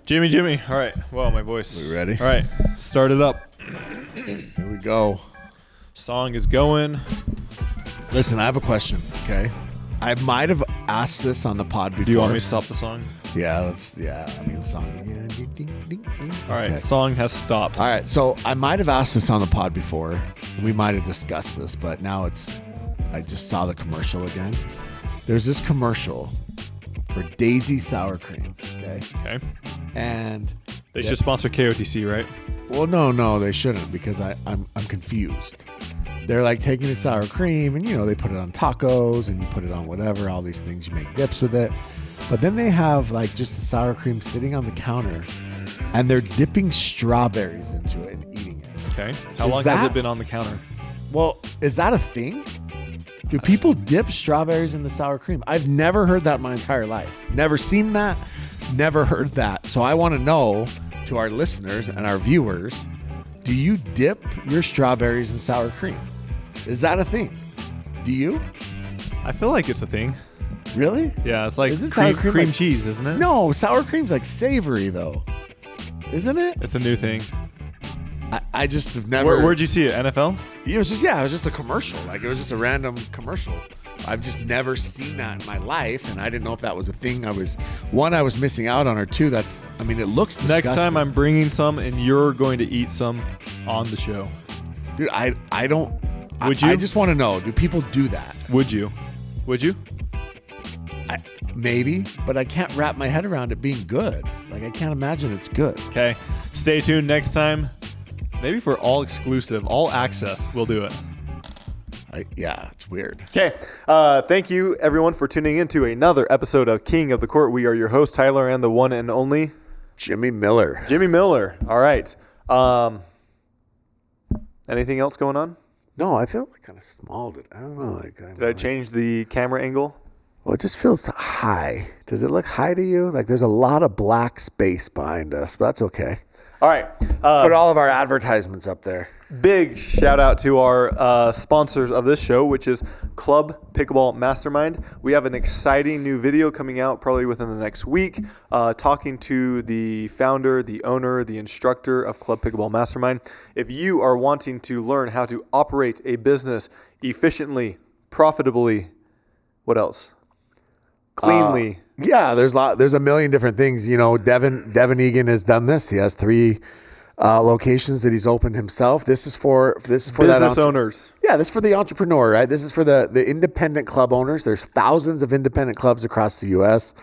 Jimmy. All right. Wow, my voice. We ready? All right. Start it up. Here we go. Song is going. Listen, I have a question, okay? I might have asked this on the pod before. Do you want me to stop the song? Yeah, I mean, the song. All right. Okay. Song has stopped. All right, so I might have asked this on the pod before. We might have discussed this, but now I just saw the commercial again. There's this commercial for Daisy Sour Cream, okay? Okay. And They should sponsor KOTC, right? well, no, they shouldn't, because I'm confused. They're like taking the sour cream and, they put it on tacos and you put it on whatever, all these things, you make dips with it. But then they have like just the sour cream sitting on the counter and they're dipping strawberries into it and eating it. Okay. How long has it been on the counter? Well, is that a thing? Do people dip strawberries in the sour cream? I've never heard that in my entire life. Never seen that. Never heard that. So I want to know, to our listeners and our viewers, do you dip your strawberries in sour cream? Is that a thing? Do you? I feel like it's a thing. Really? Yeah, it's like sour cream like cheese, isn't it? No, sour cream's like savory though. Isn't it? It's a new thing. I just have never. Where'd you see it? NFL? It was just a commercial. Like, it was just a random commercial. I've just never seen that in my life, and I didn't know if that was a thing. I was missing out on, or two, it looks disgusting. Next time I'm bringing some, and you're going to eat some on the show. Dude, I don't. Would you? I just want to know, do people do that? Would you? Maybe, but I can't wrap my head around it being good. Like, I can't imagine it's good. Okay. Stay tuned next time. Maybe for all exclusive, all access, we'll do it. Yeah, it's weird. Okay. Thank you, everyone, for tuning in to another episode of King of the Court. We are your host, Tyler, and the one and only Jimmy Miller. All right. Anything else going on? No, I feel like kind of small. I don't know. Did I change the camera angle? Well, it just feels high. Does it look high to you? Like, there's a lot of black space behind us, but that's okay. All right. Put all of our advertisements up there. Big shout out to our sponsors of this show, which is Club Pickleball Mastermind. We have an exciting new video coming out probably within the next week, talking to the founder, the owner, the instructor of Club Pickleball Mastermind. If you are wanting to learn how to operate a business efficiently, profitably, what else? Cleanly. Yeah, there's a million different things. Devin Egan has done this. He has 3 locations that he's opened himself. This is for Business owners. Yeah, this is for the entrepreneur, right? This is for the independent club owners. There's thousands of independent clubs across the U.S.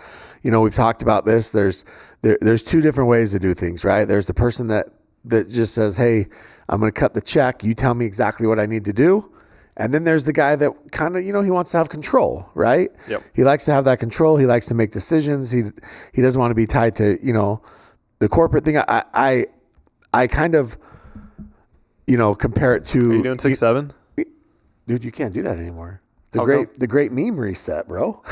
We've talked about this. There's 2 different ways to do things, right? There's the person that just says, "Hey, I'm going to cut the check. You tell me exactly what I need to do." And then there's the guy that kind of, he wants to have control, right? Yep. He likes to have that control. He likes to make decisions. He doesn't want to be tied to, the corporate thing. I kind of, compare it to. Are you doing 6-7? Dude, you can't do that anymore. The great meme reset, bro.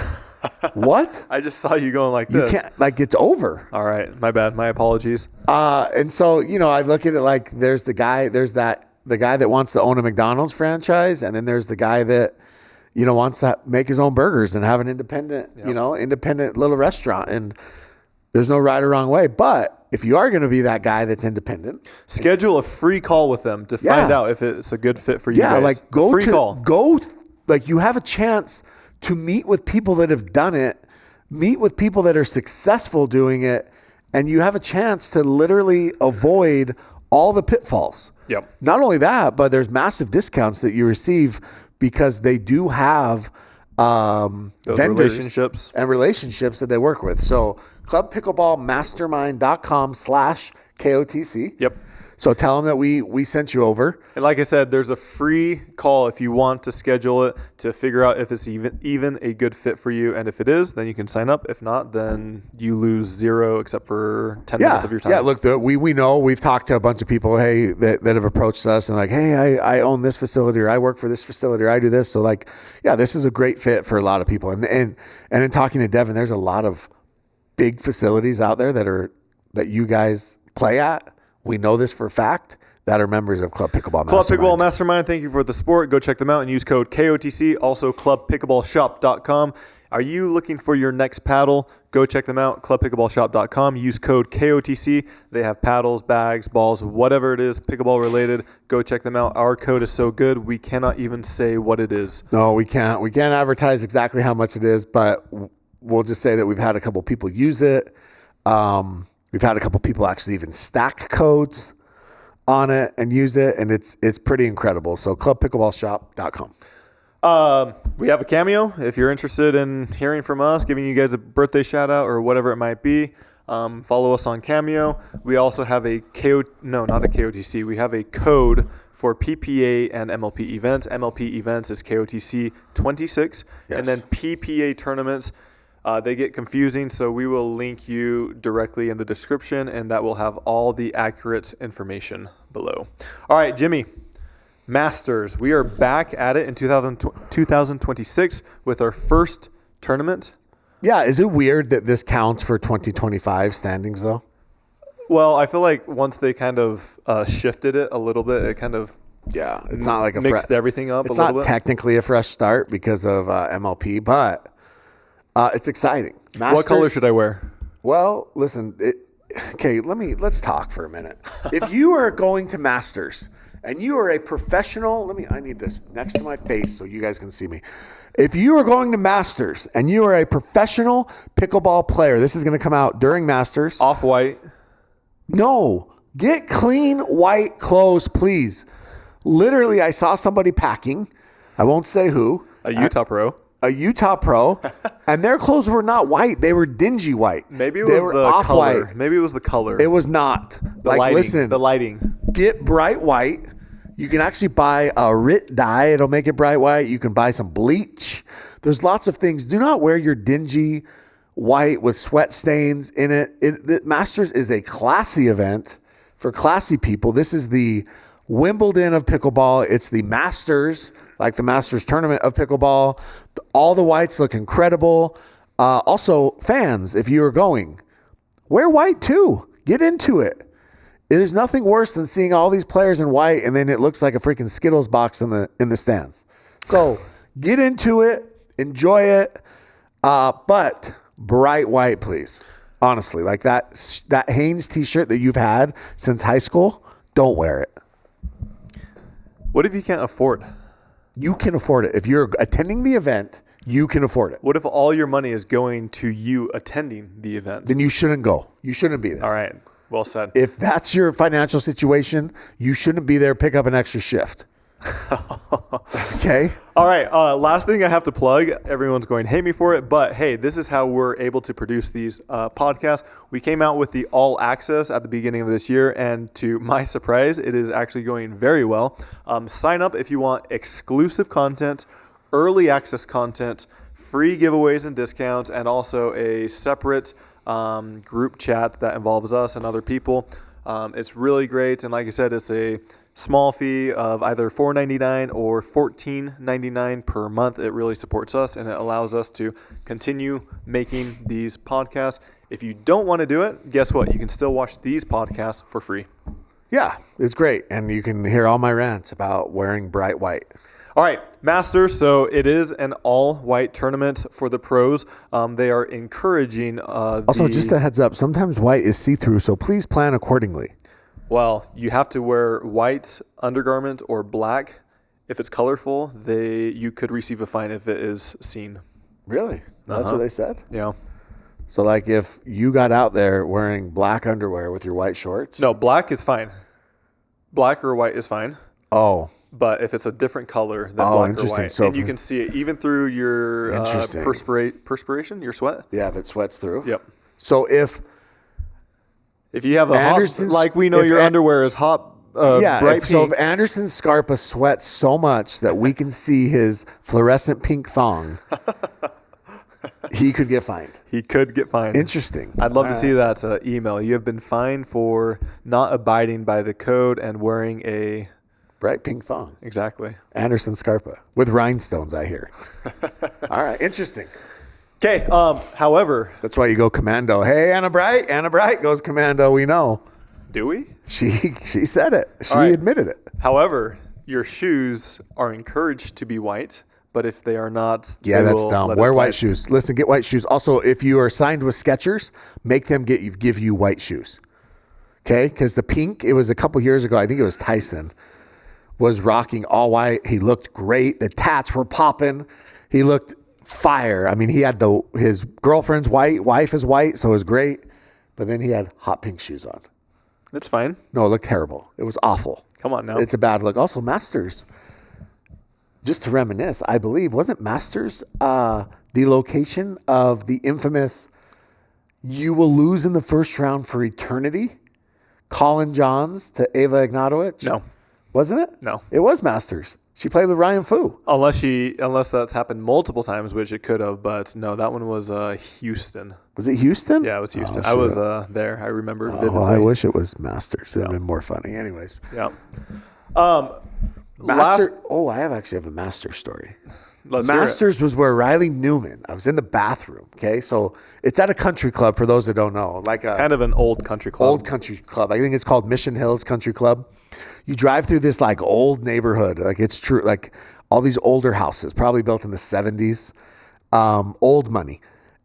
What? I just saw you going like this. You can't, it's over. All right. My bad. My apologies. And so, I look at it like there's the guy that wants to own a McDonald's franchise, and then there's the guy that, wants to make his own burgers and have an independent, independent little restaurant. And there's no right or wrong way. But if you are going to be that guy that's independent, schedule a free call with them to find out if it's a good fit for you guys. Yeah, like you have a chance to meet with people that have done it, meet with people that are successful doing it, and you have a chance to literally avoid all the pitfalls. Yep. Not only that, but there's massive discounts that you receive because they do have those vendors relationships that they work with. So clubpickleballmastermind.com/KOTC. Yep. So tell them that we sent you over. And like I said, there's a free call if you want to schedule it to figure out if it's even a good fit for you. And if it is, then you can sign up. If not, then you lose 0 except for 10 minutes of your time. Yeah, look, we know. We've talked to a bunch of people, that have approached us and like, hey, I own this facility, or I work for this facility, or I do this. So this is a great fit for a lot of people. And in talking to Devin, there's a lot of big facilities out there that you guys play at. We know this for a fact, that are members of Club Pickleball Mastermind. Club Pickleball Mastermind, thank you for the support. Go check them out and use code KOTC. Also, clubpickleballshop.com. Are you looking for your next paddle? Go check them out, clubpickleballshop.com. Use code KOTC. They have paddles, bags, balls, whatever it is, pickleball related. Go check them out. Our code is so good, we cannot even say what it is. No, we can't. We can't advertise exactly how much it is, but we'll just say that we've had a couple people use it. We've had a couple people actually even stack codes on it and use it, and it's pretty incredible. So clubpickleballshop.com. We have a Cameo. If you're interested in hearing from us, giving you guys a birthday shout out or whatever it might be, follow us on Cameo. We also have not a KOTC. We have a code for PPA and MLP events. MLP events is KOTC 26, Yes. and then PPA tournaments. They get confusing, so we will link you directly in the description, and that will have all the accurate information below. All right, Jimmy. Masters. We are back at it in 2026 with our first tournament. Yeah, is it weird that this counts for 2025 standings though? Well, I feel like once they kind of shifted it a little bit, it kind of it's not like mixed everything up a It's little not bit. technically a fresh start because of MLP, but it's exciting. Masters, What color should I wear? Well, listen. Let's talk for a minute. If you are going to Masters and you are a professional, I need this next to my face so you guys can see me. If you are going to Masters and you are a professional pickleball player, this is going to come out during Masters. Off-white. No, get clean white clothes, please. Literally, I saw somebody packing. I won't say who. A Utah pro. A Utah pro, and their clothes were not white. They were dingy white. Maybe it They was were the off-white. color. Maybe it was the color. It was not. The lighting. Get bright white. You can actually buy a RIT dye. It'll make it bright white. You can buy some bleach. There's lots of things. Do not wear your dingy white with sweat stains in it. The Masters is a classy event for classy people. This is the Wimbledon of pickleball. It's the Masters, like the Masters tournament of pickleball. All the whites look incredible. Also, fans, if you are going, wear white too. Get into it. There's nothing worse than seeing all these players in white and then it looks like a freaking Skittles box in the stands. So get into it, enjoy it, but bright white, please. Honestly, like that Hanes t-shirt that you've had since high school, don't wear it. What if you can't afford? You can afford it. If you're attending the event, you can afford it. What if all your money is going to you attending the event? Then you shouldn't go. You shouldn't be there. All right. Well said. If that's your financial situation, you shouldn't be there. Pick up an extra shift. Okay. All right. Last thing I have to plug. Everyone's going to hate me for it, but hey, this is how we're able to produce these podcasts. We came out with the all access at the beginning of this year, and to my surprise, it is actually going very well. Sign up if you want exclusive content, early access content, free giveaways and discounts, and also a separate group chat that involves us and other people. It's really great, and like I said, it's a small fee of either $4.99 or $14.99 per month. It really supports us, and it allows us to continue making these podcasts. If you don't want to do it, guess what? You can still watch these podcasts for free. Yeah, it's great. And you can hear all my rants about wearing bright white. All right, Masters. So it is an all-white tournament for the pros. They are encouraging. Also, just a heads up, sometimes white is see-through, so please plan accordingly. Well, you have to wear white undergarment or black. If it's colorful, you could receive a fine if it is seen. Really? That's what they said? Yeah. So, like, if you got out there wearing black underwear with your white shorts? No, black is fine. Black or white is fine. Oh. But if it's a different color than black or white, So and you can see it even through your perspiration, your sweat. Yeah, if it sweats through. Yep. So if you have like we know your underwear is hot, bright pink. So if Anderson Scarpa sweats so much that we can see his fluorescent pink thong, he could get fined. He could get fined. Interesting. I'd love to see that email. You have been fined for not abiding by the code and wearing a bright pink thong. Exactly. Anderson Scarpa with rhinestones, I hear. All right. Interesting. Okay. However, that's why you go commando. Hey, Anna Bright. Anna Bright goes commando. We know. Do we? She said it. She admitted it. However, your shoes are encouraged to be white, but if they are not, Yeah, they that's will dumb. let Wear it white slide. shoes. Listen, get white shoes. Also, if you are signed with Skechers, make them give you white shoes. Okay? Because the pink, it was a couple years ago, I think it was Tyson, was rocking all white. He looked great. The tats were popping. He looked fire. I mean, he had his girlfriend's white, wife is white, so it was great. But then he had hot pink shoes on. It's fine. No, it looked terrible. It was awful. Come on now. It's a bad look. Also, Masters, just to reminisce, I believe, wasn't Masters the location of the infamous "you will lose in the first round for eternity" Colin Johns to Ava Ignatowicz? No. Wasn't it? No. It was Masters. She played with Ryan Fu. Unless that's happened multiple times, which it could have, but no, that one was Houston. Was it Houston? Yeah, it was Houston. Oh, I was there. I remember vividly. well, I wish it was Masters. It would have been more funny. Anyways. Yeah. I actually have a Masters story. Let's hear it. Masters was where Riley Newman, I was in the bathroom. Okay. So it's at a country club for those that don't know, like a Kind of an old country club. old country club. I think it's called Mission Hills Country Club. You drive through this like old neighborhood. Like it's true. Like all these older houses, probably built in the 70s, old money.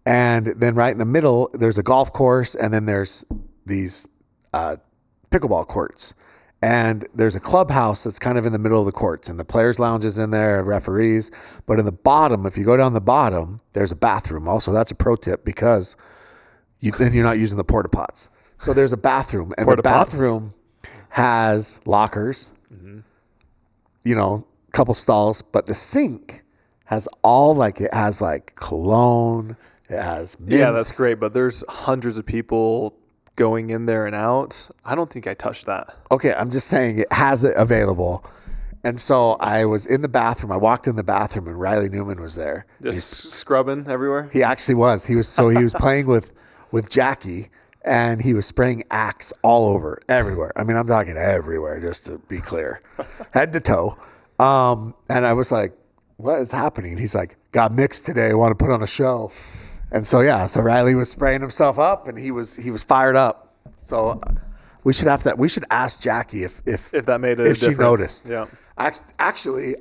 And then right in the middle, there's a golf course. And then there's these pickleball courts. And there's a clubhouse that's kind of in the middle of the courts, and the players' lounge is in there, referees. But in the bottom, if you go down the bottom, there's a bathroom. Also, that's a pro tip because then you're not using the porta pots. So there's a bathroom, and the bathroom has lockers, a couple stalls, but the sink has it has like cologne, it has mints. Yeah, that's great, but there's hundreds of people going in there and out. I don't think I touched that. Okay, I'm just saying it has it available. And so I was in the bathroom. I walked in the bathroom and Riley Newman was there. Just scrubbing everywhere. He actually was. He was playing with Jackie, and he was spraying Axe all over, everywhere. I mean, I'm talking everywhere, just to be clear, head to toe. And I was like, "What is happening?" He's like, "Got mixed today. Want to put on a show." And so so Riley was spraying himself up, and he was fired up. So we should ask Jackie if that made a difference. She noticed. Yeah. Actually,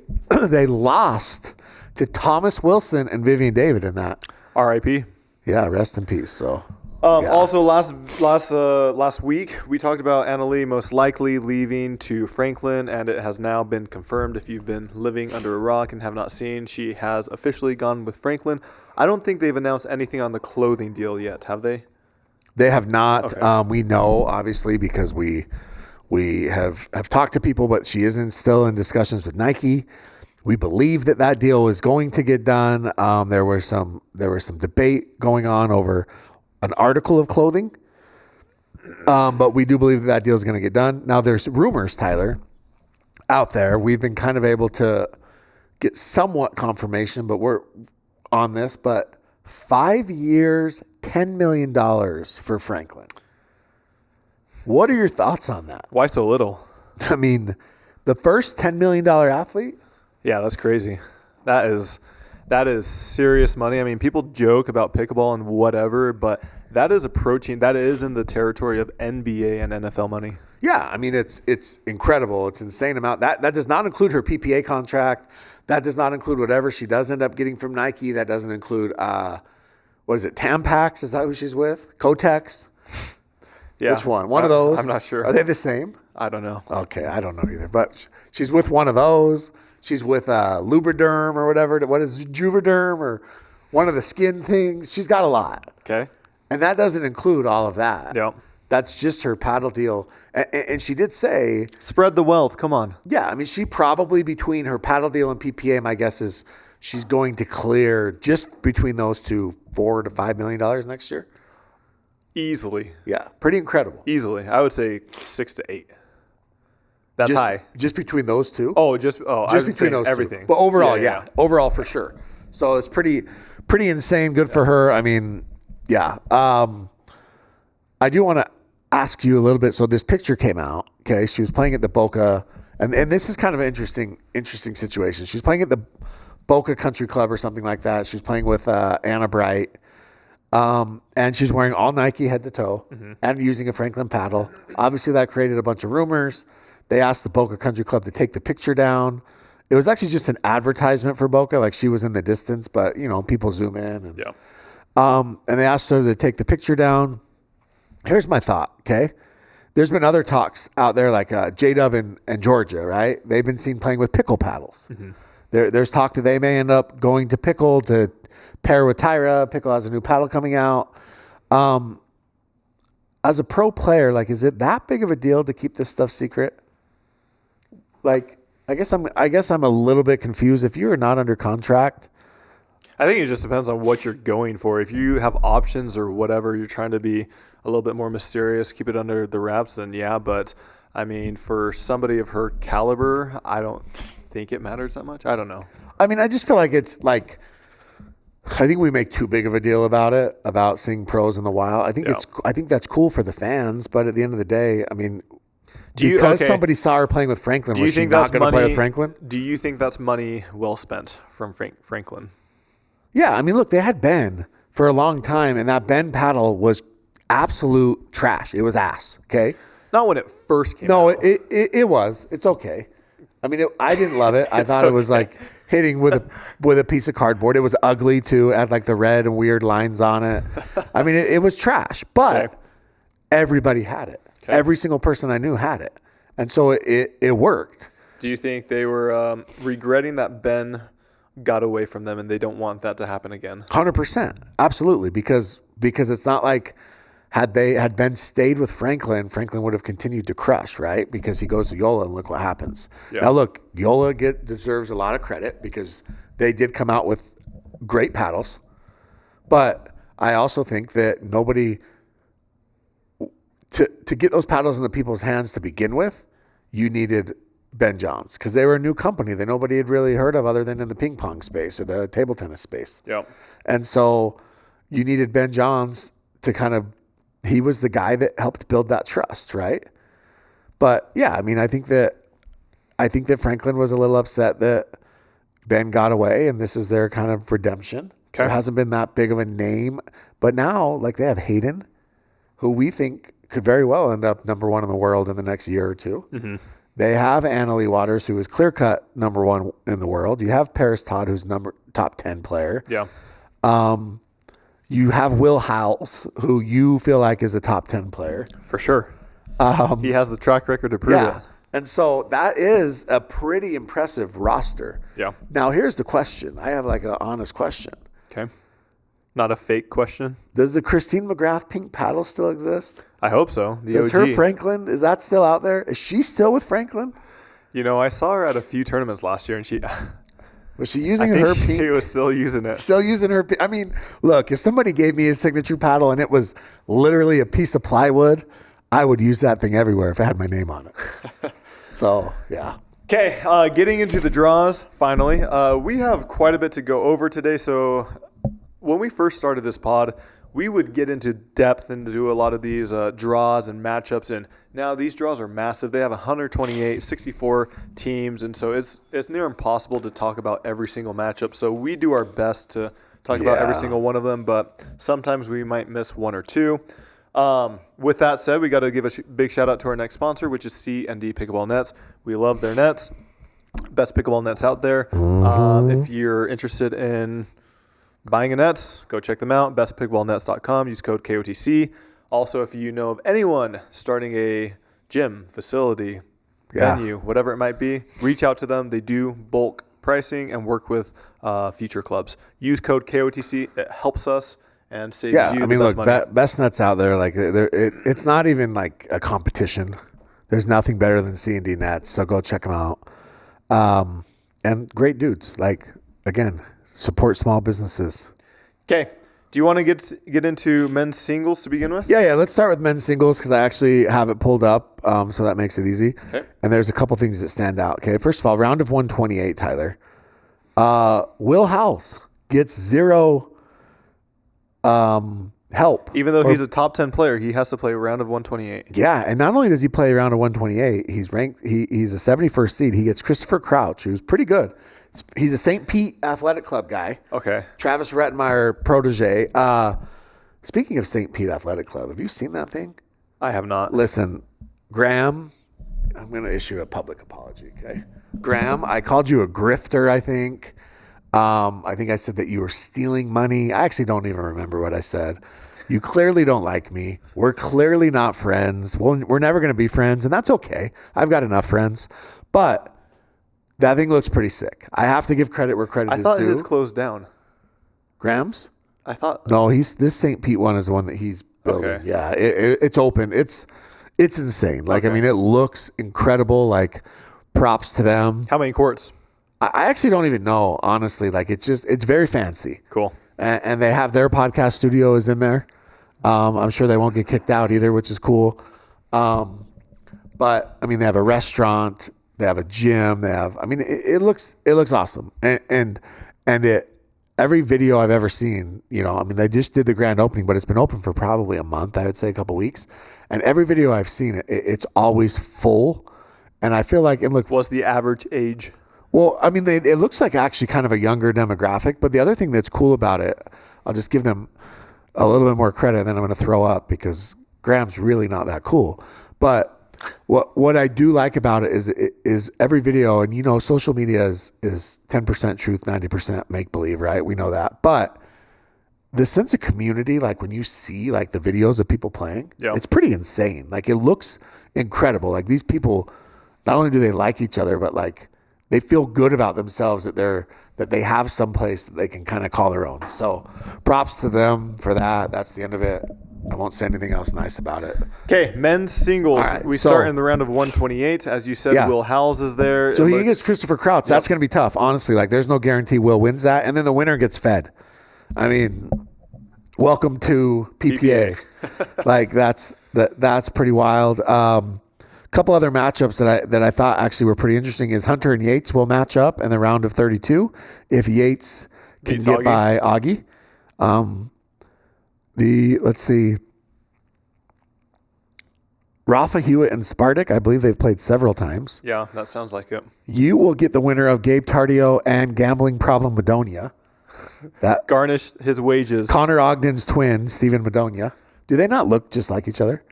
they lost to Thomas Wilson and Vivian David in that. R.I.P. Yeah, rest in peace. So. Also, last week we talked about Annalie most likely leaving to Franklin, and it has now been confirmed. If you've been living under a rock and have not seen, she has officially gone with Franklin. I don't think they've announced anything on the clothing deal yet, have they? They have not. Okay. We know, obviously, because we have talked to people, but she isn't still in discussions with Nike. We believe that deal is going to get done. There was some debate going on over an article of clothing, but we do believe that deal is going to get done. Now, there's rumors, Tyler, out there. We've been kind of able to get somewhat confirmation, but we're on this. But 5 years, $10 million for Franklin. What are your thoughts on that? Why so little? I mean, the first $10 million athlete? Yeah, that's crazy. That is serious money. I mean, people joke about pickleball and whatever, but that is in the territory of NBA and NFL money. Yeah, I mean, it's incredible. It's an insane amount. That does not include her PPA contract. That does not include whatever she does end up getting from Nike. That doesn't include, what is it, Tampax? Is that who she's with? Kotex? Yeah. Which one? One of those? I'm not sure. Are they the same? I don't know. Okay, I don't know either. But she's with one of those. She's with Lubriderm or whatever. What is Juvederm or one of the skin things? She's got a lot. Okay. And that doesn't include all of that. Yep. That's just her paddle deal. And she did say... Spread the wealth. Come on. Yeah, I mean, she probably, between her paddle deal and PPA, my guess is she's going to clear, just between those two, $4 to $5 million next year. Easily. Yeah, pretty incredible. Easily. I would say 6 to 8. That's high. Just between those two? Just between those everything. two. But overall, yeah. Overall, for sure. So it's pretty insane. Good for her. I mean, yeah. I do want to ask you a little bit. So this picture came out. Okay, she was playing at the Boca, and this is kind of an interesting situation. She's playing at the Boca Country Club or something like that. She's playing with Anna Bright, and she's wearing all Nike head to toe and using a Franklin paddle. Obviously, that created a bunch of rumors. They asked the Boca Country Club to take the picture down. it was actually just an advertisement for Boca. Like she was in the distance, but people zoom in. And, Yeah. and they asked her to take the picture down. Here's my thought. Okay. There's been other talks out there like J-Dub and Georgia, right? They've been seen playing with pickle paddles. Mm-hmm. There's talk that they may end up going to pickle to pair with Tyra. Pickle has a new paddle coming out. As a pro player, like, is it that big of a deal to keep this stuff secret? Like, I guess I'm a little bit confused. If you are not under contract, I think it just depends on what you're going for. If you have options or whatever, you're trying to be a little bit more mysterious, keep it under the wraps, then yeah. But I mean, for somebody of her caliber, I don't think it matters that much. I don't know. I mean, I just feel like it's like, I think we make too big of a deal about it, about seeing pros in the wild. I think that's cool for the fans, but at the end of the day, I mean, somebody saw her playing with Franklin, was she not going to play with Franklin? Do you think that's money well spent from Franklin? Yeah, I mean, look, they had Ben for a long time, and that Ben paddle was absolute trash. It was ass, okay? Not when it first came out. No, it was. It's okay. I mean, I didn't love it. I thought it was like hitting with a piece of cardboard. It was ugly too. It had like the red and weird lines on it. I mean, it was trash, but everybody had it. Okay. Every single person I knew had it. And so it worked. Do you think they were regretting that Ben got away from them and they don't want that to happen again? 100%. Absolutely. Because it's not like had Ben stayed with Franklin would have continued to crush, right? Because he goes to Yola and look what happens. Yeah. Now look, Yola deserves a lot of credit because they did come out with great paddles. But I also think that nobody to get those paddles in the people's hands to begin with, you needed Ben Johns because they were a new company that nobody had really heard of other than in the ping pong space or the table tennis space. Yeah. And so you needed Ben Johns to kind of, he was the guy that helped build that trust, right? But yeah, I mean, I think that Franklin was a little upset that Ben got away and this is their kind of redemption. Okay. There hasn't been that big of a name, but now like they have Hayden, who we think could very well end up number one in the world in the next year or two. Mm-hmm. They have Annalie Waters, who is clear-cut number one in the world. You have Paris Todd, who's top 10 player. Yeah. You have Will Howells, who you feel like is a top 10 player. For sure. He has the track record to prove it. And so that is a pretty impressive roster. Yeah. Now, here's the question. I have like an honest question. Okay. Not a fake question. Does the Christine McGrath pink paddle still exist? I hope so. Does her Franklin, is that still out there? Is she still with Franklin? I saw her at a few tournaments last year, and she... Was she using her pink? She was still using it. Still using her pink. I mean, look, if somebody gave me a signature paddle and it was literally a piece of plywood, I would use that thing everywhere if it had my name on it. So, yeah. Okay, getting into the draws, finally. We have quite a bit to go over today. So when we first started this pod, we would get into depth and do a lot of these draws and matchups. And now these draws are massive. They have 128, 64 teams. And so it's near impossible to talk about every single matchup. So we do our best to talk about every single one of them. But sometimes we might miss one or two. With that said, we got to give a big shout out to our next sponsor, which is C&D Pickleball Nets. We love their nets. Best pickleball nets out there. If you're interested in buying a net, go check them out. bestpickleballnets.com. Use code KOTC. Also, if you know of anyone starting a gym, facility, venue, whatever it might be, reach out to them. They do bulk pricing and work with future clubs. Use code KOTC. It helps us and saves you the best money. Best nets out there, like it's not even like a competition. There's nothing better than C&D Nets, so go check them out. And great dudes. Like, again, support small businesses. Okay. Do you want to get into men's singles to begin with? Yeah. Let's start with men's singles because I actually have it pulled up, so that makes it easy. Okay. And there's a couple things that stand out. Okay. First of all, round of 128, Tyler. Will Howells gets zero help. Even though he's a top 10 player, he has to play a round of 128. Yeah, and not only does he play a round of 128, he's ranked. He's a 71st seed. He gets Christopher Crouch, who's pretty good. He's a St. Pete Athletic Club guy. Okay. Travis Rettenmeyer protege. Speaking of St. Pete Athletic Club, have you seen that thing? I have not. Listen, Graham, I'm going to issue a public apology, okay? Graham, I called you a grifter, I think. I think I said that you were stealing money. I actually don't even remember what I said. You clearly don't like me. We're clearly not friends. We're never going to be friends, and that's okay. I've got enough friends. But that thing looks pretty sick. I have to give credit where credit is due. I thought his closed down. Graham's? I thought. No, this St. Pete one is the one that he's building. Okay. Yeah, it's open. It's insane. Like, Okay. I mean, it looks incredible. Like, props to them. How many courts? I actually don't even know, honestly. Like, it's very fancy. Cool. And they have their podcast studio is in there. I'm sure they won't get kicked out either, which is cool. But I mean, they have a restaurant, they have a gym, it looks awesome. And every video I've ever seen, I mean, they just did the grand opening, but it's been open for probably a month, I would say a couple weeks. And every video I've seen, it's always full. And I feel like, What's the average age? Well, I mean, it looks like actually kind of a younger demographic. But the other thing that's cool about it, I'll just give them a little bit more credit, and then I'm going to throw up because Graham's really not that cool. But what I do like about it is every video, and social media is 10% truth, 90% make believe, right? We know that. But the sense of community, like when you see like the videos of people playing, it's pretty insane. Like, it looks incredible. Like, these people, not only do they like each other, but like they feel good about themselves that they have some place that they can kind of call their own. So props to them for that. That's the end of it. I won't say anything else nice about it. Okay, men's singles. All right, We start in the round of 128. As you said, Will Howells is there. So he gets Christopher Krautz. That's going to be tough, honestly. Like, there's no guarantee Will wins that. And then the winner gets fed. I mean, welcome to PPA. Like, that's pretty wild. Couple other matchups that I thought actually were pretty interesting is Hunter and Yates will match up in the round of 32 if Yates can Beats get Augie. by Augie. Let's see, Rafa Hewitt and Spartak, I believe they've played several times. Yeah, that sounds like it. You will get the winner of Gabe Tardio and Gambling Problem Madonia. That Garnish his wages. Connor Ogden's twin, Stephen Madonia. Do they not look just like each other?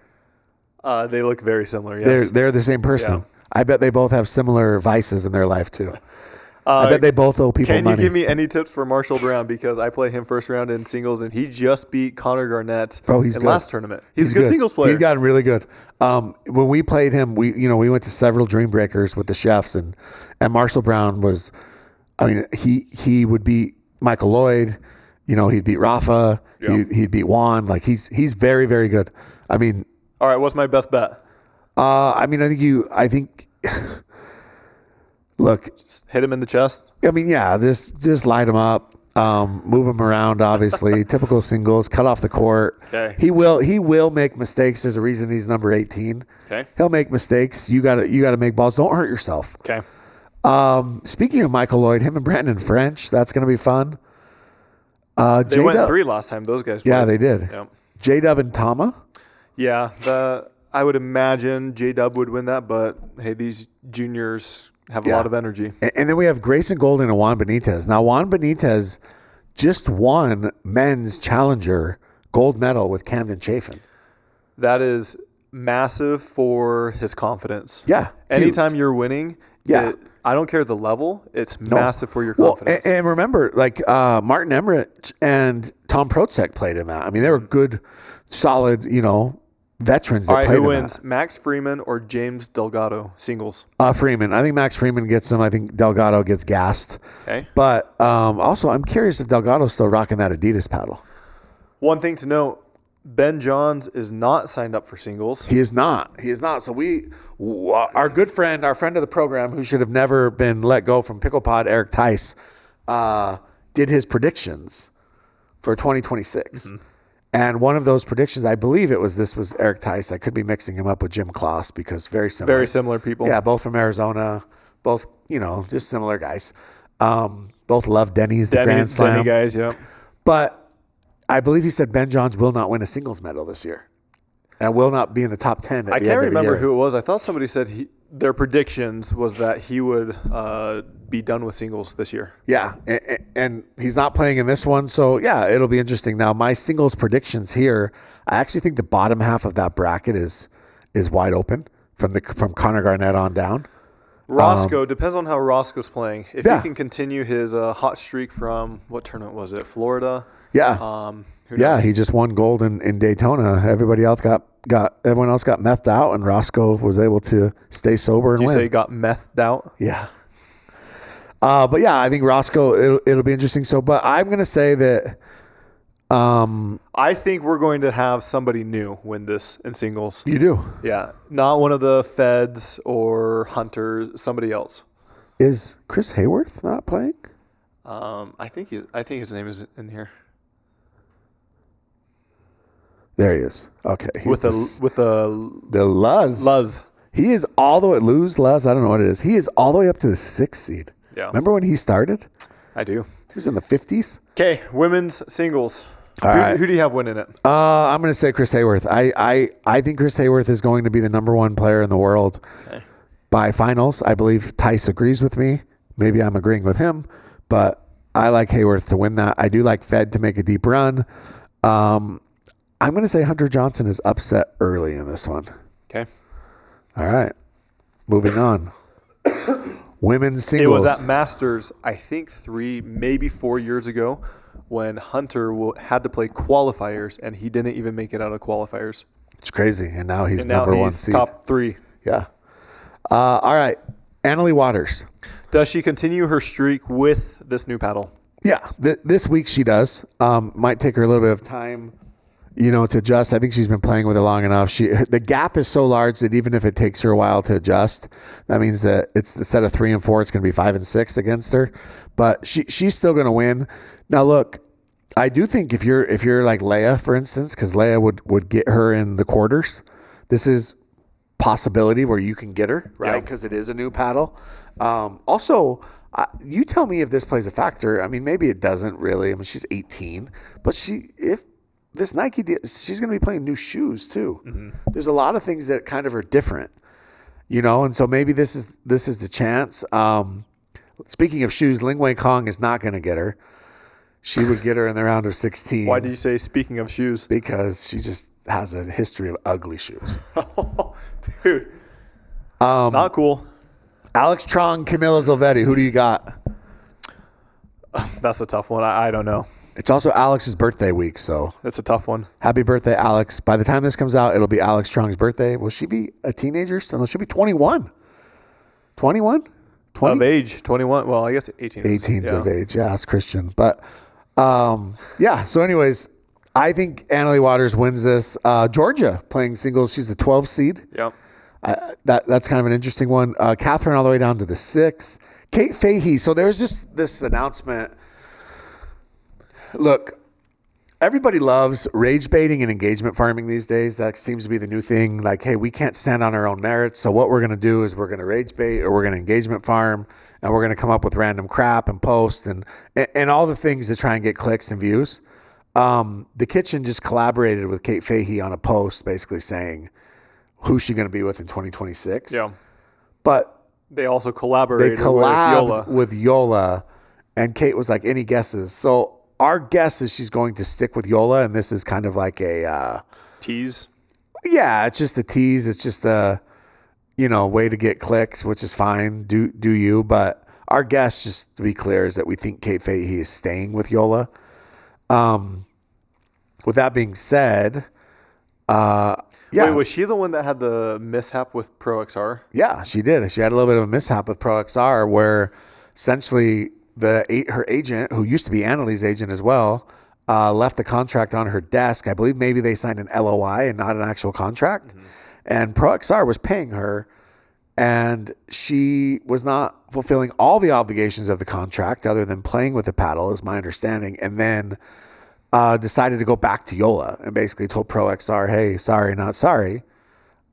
They look very similar, yes. They're the same person. Yeah. I bet they both have similar vices in their life too. I bet they both owe people Can money. you give me any tips for Marshall Brown? Because I play him first round in singles, and he just beat Connor Garnett He's in good. last tournament. He's a good singles player. He's gotten really good. When we played him, we went to several Dream Breakers with the chefs, and Marshall Brown was, I mean, he would beat Michael Lloyd. He'd beat Rafa. Yeah. He'd beat Juan. Like, he's very, very good. I mean, all right, what's my best bet? I think look, Just hit him in the chest. I mean, yeah, just light him up, move him around. Obviously, typical singles, cut off the court. Okay. He will make mistakes. There's a reason he's number 18. Okay. He'll make mistakes. You gotta make balls. Don't hurt yourself. Okay. Speaking of Michael Lloyd, him and Brandon French, that's gonna be fun. They went 3 last time. Those guys played. Yeah, they did. Yep. J-Dub and Tama. Yeah, I would imagine J-Dub would win that, but hey, these juniors have a lot of energy. And then we have Grayson Golden and Juan Benitez. Now, Juan Benitez just won men's challenger gold medal with Camden Chafin. That is massive for his confidence. Yeah. Anytime you're winning, Yeah. I don't care the level, it's massive for your confidence. Well, and remember, like Martin Emmerich and Tom Protzek played in that. I mean, they were good, solid, veterans that all right, played who in wins, that. Max Freeman or James Delgado singles? Freeman. I think Max Freeman gets him. I think Delgado gets gassed. Okay. But also, I'm curious if Delgado's still rocking that Adidas paddle. One thing to note, Ben Johns is not signed up for singles. He is not. So our good friend, our friend of the program, who should have never been let go from Pickle Pod, Eric Tice, did his predictions for 2026. Mm-hmm. And one of those predictions, I believe this was Eric Tice. I could be mixing him up with Jim Kloss because very similar. Very similar people. Yeah, both from Arizona. Both, just similar guys. Both love Denny's, the Grand Slam. Denny guys, yeah. But I believe he said Ben Johns will not win a singles medal this year and will not be in the top 10 I can't remember who it was. I thought somebody said their predictions was that he would be done with singles this year. Yeah, and he's not playing in this one. So, yeah, it'll be interesting. Now, my singles predictions here, I actually think the bottom half of that bracket is wide open from Connor Garnett on down. Roscoe, depends on how Roscoe's playing. If Yeah. he can continue his hot streak from, what tournament was it? Florida? Yeah. Who Yeah, knows? he just won gold in Daytona. Everybody else everyone else got methed out, and Roscoe was able to stay sober and Did you win. say he got methed out? Yeah. But yeah, I think Roscoe, it'll be interesting. So, but I'm going to say that, I think we're going to have somebody new win this in singles. you do. Yeah. Not one of the Feds or Hunters, somebody else. Is Chris Hayworth not playing? I think his name is in here. There he is. Okay. With the Luz. Luz. He is all the way, Luz, I don't know what it is. He is all the way up to the 6th seed. Yeah. Remember when he started? I do. He was in the 50s. Okay, women's singles. All right. Who do you have winning it? I'm going to say Chris Hayworth. I think Chris Hayworth is going to be the number one player in the world by finals. I believe Tice agrees with me. Maybe I'm agreeing with him, but I like Hayworth to win that. I do like Fed to make a deep run. I'm going to say Hunter Johnson is upset early in this one. Okay. All right. Moving on. Women's It singles. was at Masters, I think 3, maybe 4 years ago, when Hunter had to play qualifiers, and he didn't even make it out of qualifiers. It's crazy. And now he's And now number one he's seed. top 3. Yeah. All right. Annalie Waters. Does she continue her streak with this new paddle? Yeah. This week she does. Might take her a little bit of time, to adjust. I think she's been playing with it long enough. The gap is so large that even if it takes her a while to adjust, that means that it's instead of 3 and 4, it's going to be 5 and 6 against her. But she's still going to win. Now look, I do think if you're like Leia, for instance, because Leia would get her in the quarters, this is possibility where you can get her, right? Because it is a new paddle. Also, you tell me if this plays a factor. I mean, maybe it doesn't really. I mean, she's 18, but if this Nike deal, she's going to be playing new shoes too. Mm-hmm. There's a lot of things that kind of are different, and so maybe this is the chance. Speaking of shoes, Ling Wei Kong is not going to get her. She would get her in the round of 16. Why did you say speaking of shoes? Because she just has a history of ugly shoes. Dude. Not cool. Alex Trong, Camila Zolvetti. Who do you got? That's a tough one. I don't know. It's also Alex's birthday week, so It's a tough one. happy birthday, Alex. By the time this comes out, it'll be Alex Strong's birthday. Will she be a teenager still? No, she'll be 21. 21? 20? Of age, 21. Well, I guess 18. 18's of age. Yeah, it's Christian. But, yeah. So anyways, I think Annalie Waters wins this. Georgia playing singles. She's the 12 seed. Yep. That's kind of an interesting one. Catherine all the way down to the 6. Kate Fahey. So there's just this announcement. Look, everybody loves rage baiting and engagement farming these days. That seems to be the new thing. Like, hey, we can't stand on our own merits. So what we're going to do is we're going to rage bait or we're going to engagement farm and we're going to come up with random crap and post and all the things to try and get clicks and views. The Kitchen just collaborated with Kate Fahey on a post basically saying who's she going to be with in 2026. Yeah. But They also collaborated collabed with Yola. with Yola, and Kate was like, any guesses? So our guess is she's going to stick with Yola, and this is kind of like a Tease. yeah, it's just a tease. It's just a way to get clicks, which is fine. Do you? But our guess, just to be clear, is that we think Kate Fahey is staying with Yola. With that being said, yeah. Wait, was she the one that had the mishap with Pro XR? Yeah, she did. She had a little bit of a mishap with Pro XR where essentially her agent, who used to be Annalie's agent as well, left the contract on her desk. I believe maybe they signed an LOI and not an actual contract. Mm-hmm. And Pro XR was paying her, and she was not fulfilling all the obligations of the contract other than playing with the paddle, is my understanding, and then decided to go back to Yola and basically told Pro XR, hey, sorry, not sorry.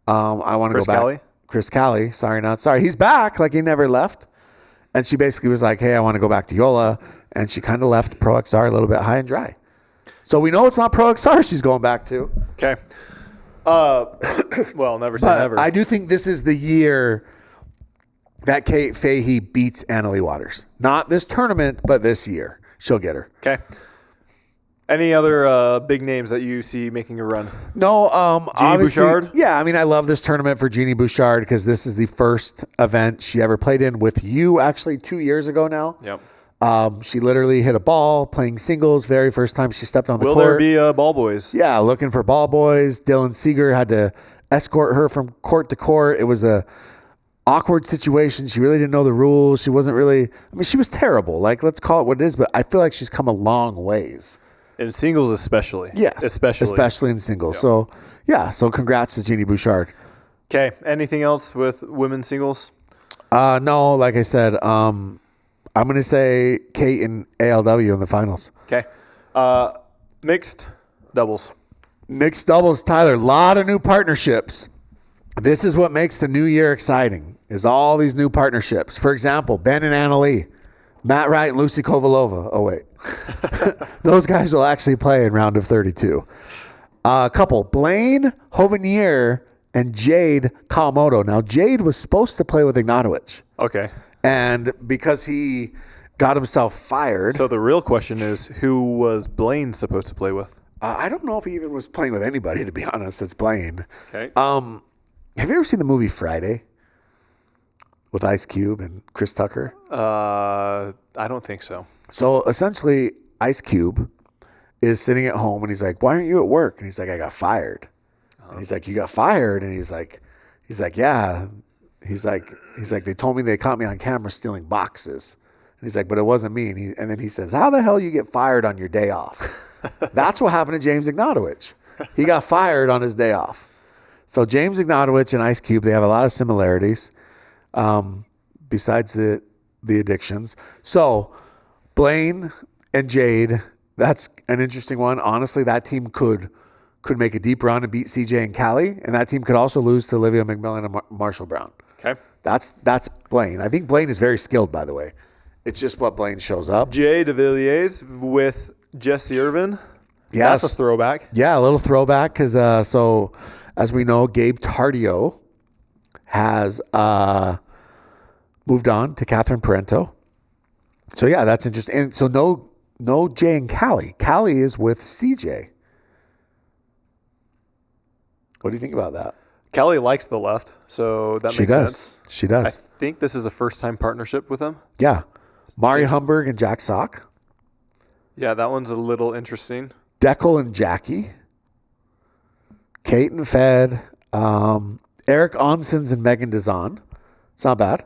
I want to go back. Callie? Chris Callie, sorry, not sorry. He's back, like he never left. And she basically was like, hey, I want to go back to Yola. And she kind of left Pro XR a little bit high and dry. So we know it's not Pro XR she's going back to. Okay. Well, never say never. I do think this is the year that Kate Fahey beats Annalie Waters. Not this tournament, but this year. She'll get her. Okay. Any other big names that you see making a run? No, Jeannie Bouchard? Yeah, I mean, I love this tournament for Jeannie Bouchard because this is the first event she ever played in with you, actually 2 years ago now. Yep. She literally hit a ball playing singles. Very first time she stepped on the Will court. there be ball boys? Yeah, looking for ball boys. Dylan Seeger had to escort her from court to court. It was a awkward situation. She really didn't know the rules. She wasn't really. I mean, she was terrible. Like, let's call it what it is. But I feel like she's come a long ways. In singles, especially. Yes, especially in singles. Yeah. So congrats to Jeannie Bouchard. Okay. Anything else with women's singles? No, like I said, I'm going to say Kate and ALW in the finals. Okay. Mixed doubles. Mixed doubles, Tyler. A lot of new partnerships. This is what makes the new year exciting, is all these new partnerships. For example, Ben and Anna Lee, Matt Wright and Lucy Kovalova. Oh, wait. Those guys will actually play in round of 32. A couple, Blaine Hovenier and Jade Kawamoto. Now, Jade was supposed to play with Ignatowicz. Okay. And because he got himself fired. So the real question is, who was Blaine supposed to play with? I don't know if he even was playing with anybody, to be honest. It's Blaine. Okay. Have you ever seen the movie Friday with Ice Cube and Chris Tucker? I don't think so. So essentially, Ice Cube is sitting at home and he's like, "Why aren't you at work?" And he's like, "I got fired." And he's like, "You got fired?" And he's like, "Yeah." He's like, "They told me they caught me on camera stealing boxes." And he's like, "But it wasn't me." And then he says, "How the hell you get fired on your day off?" That's what happened to James Ignatowicz. He got fired on his day off. So James Ignatowicz and Ice Cube, they have a lot of similarities, besides the addictions. So Blaine and Jade, that's an interesting one. Honestly, that team could make a deep run and beat CJ and Callie, and that team could also lose to Olivia McMillan and Marshall Brown. Okay. That's Blaine. I think Blaine is very skilled, by the way. It's just what Blaine shows up. Jay DeVilliers with Jesse Irvin. Yes. That's a throwback. Yeah, a little throwback because so as we know, Gabe Tardio has moved on to Catherine Parento. So yeah, that's interesting. And so no Jay and Callie. Callie is with CJ. What do you think about that? Callie likes the left, so that makes sense. She does. I think this is a first-time partnership with them. Yeah. Mari Humberg and Jack Sock. Yeah, that one's a little interesting. Deckel and Jackie. Kate and Fed. Eric Onsens and Megan Dazan. It's not bad.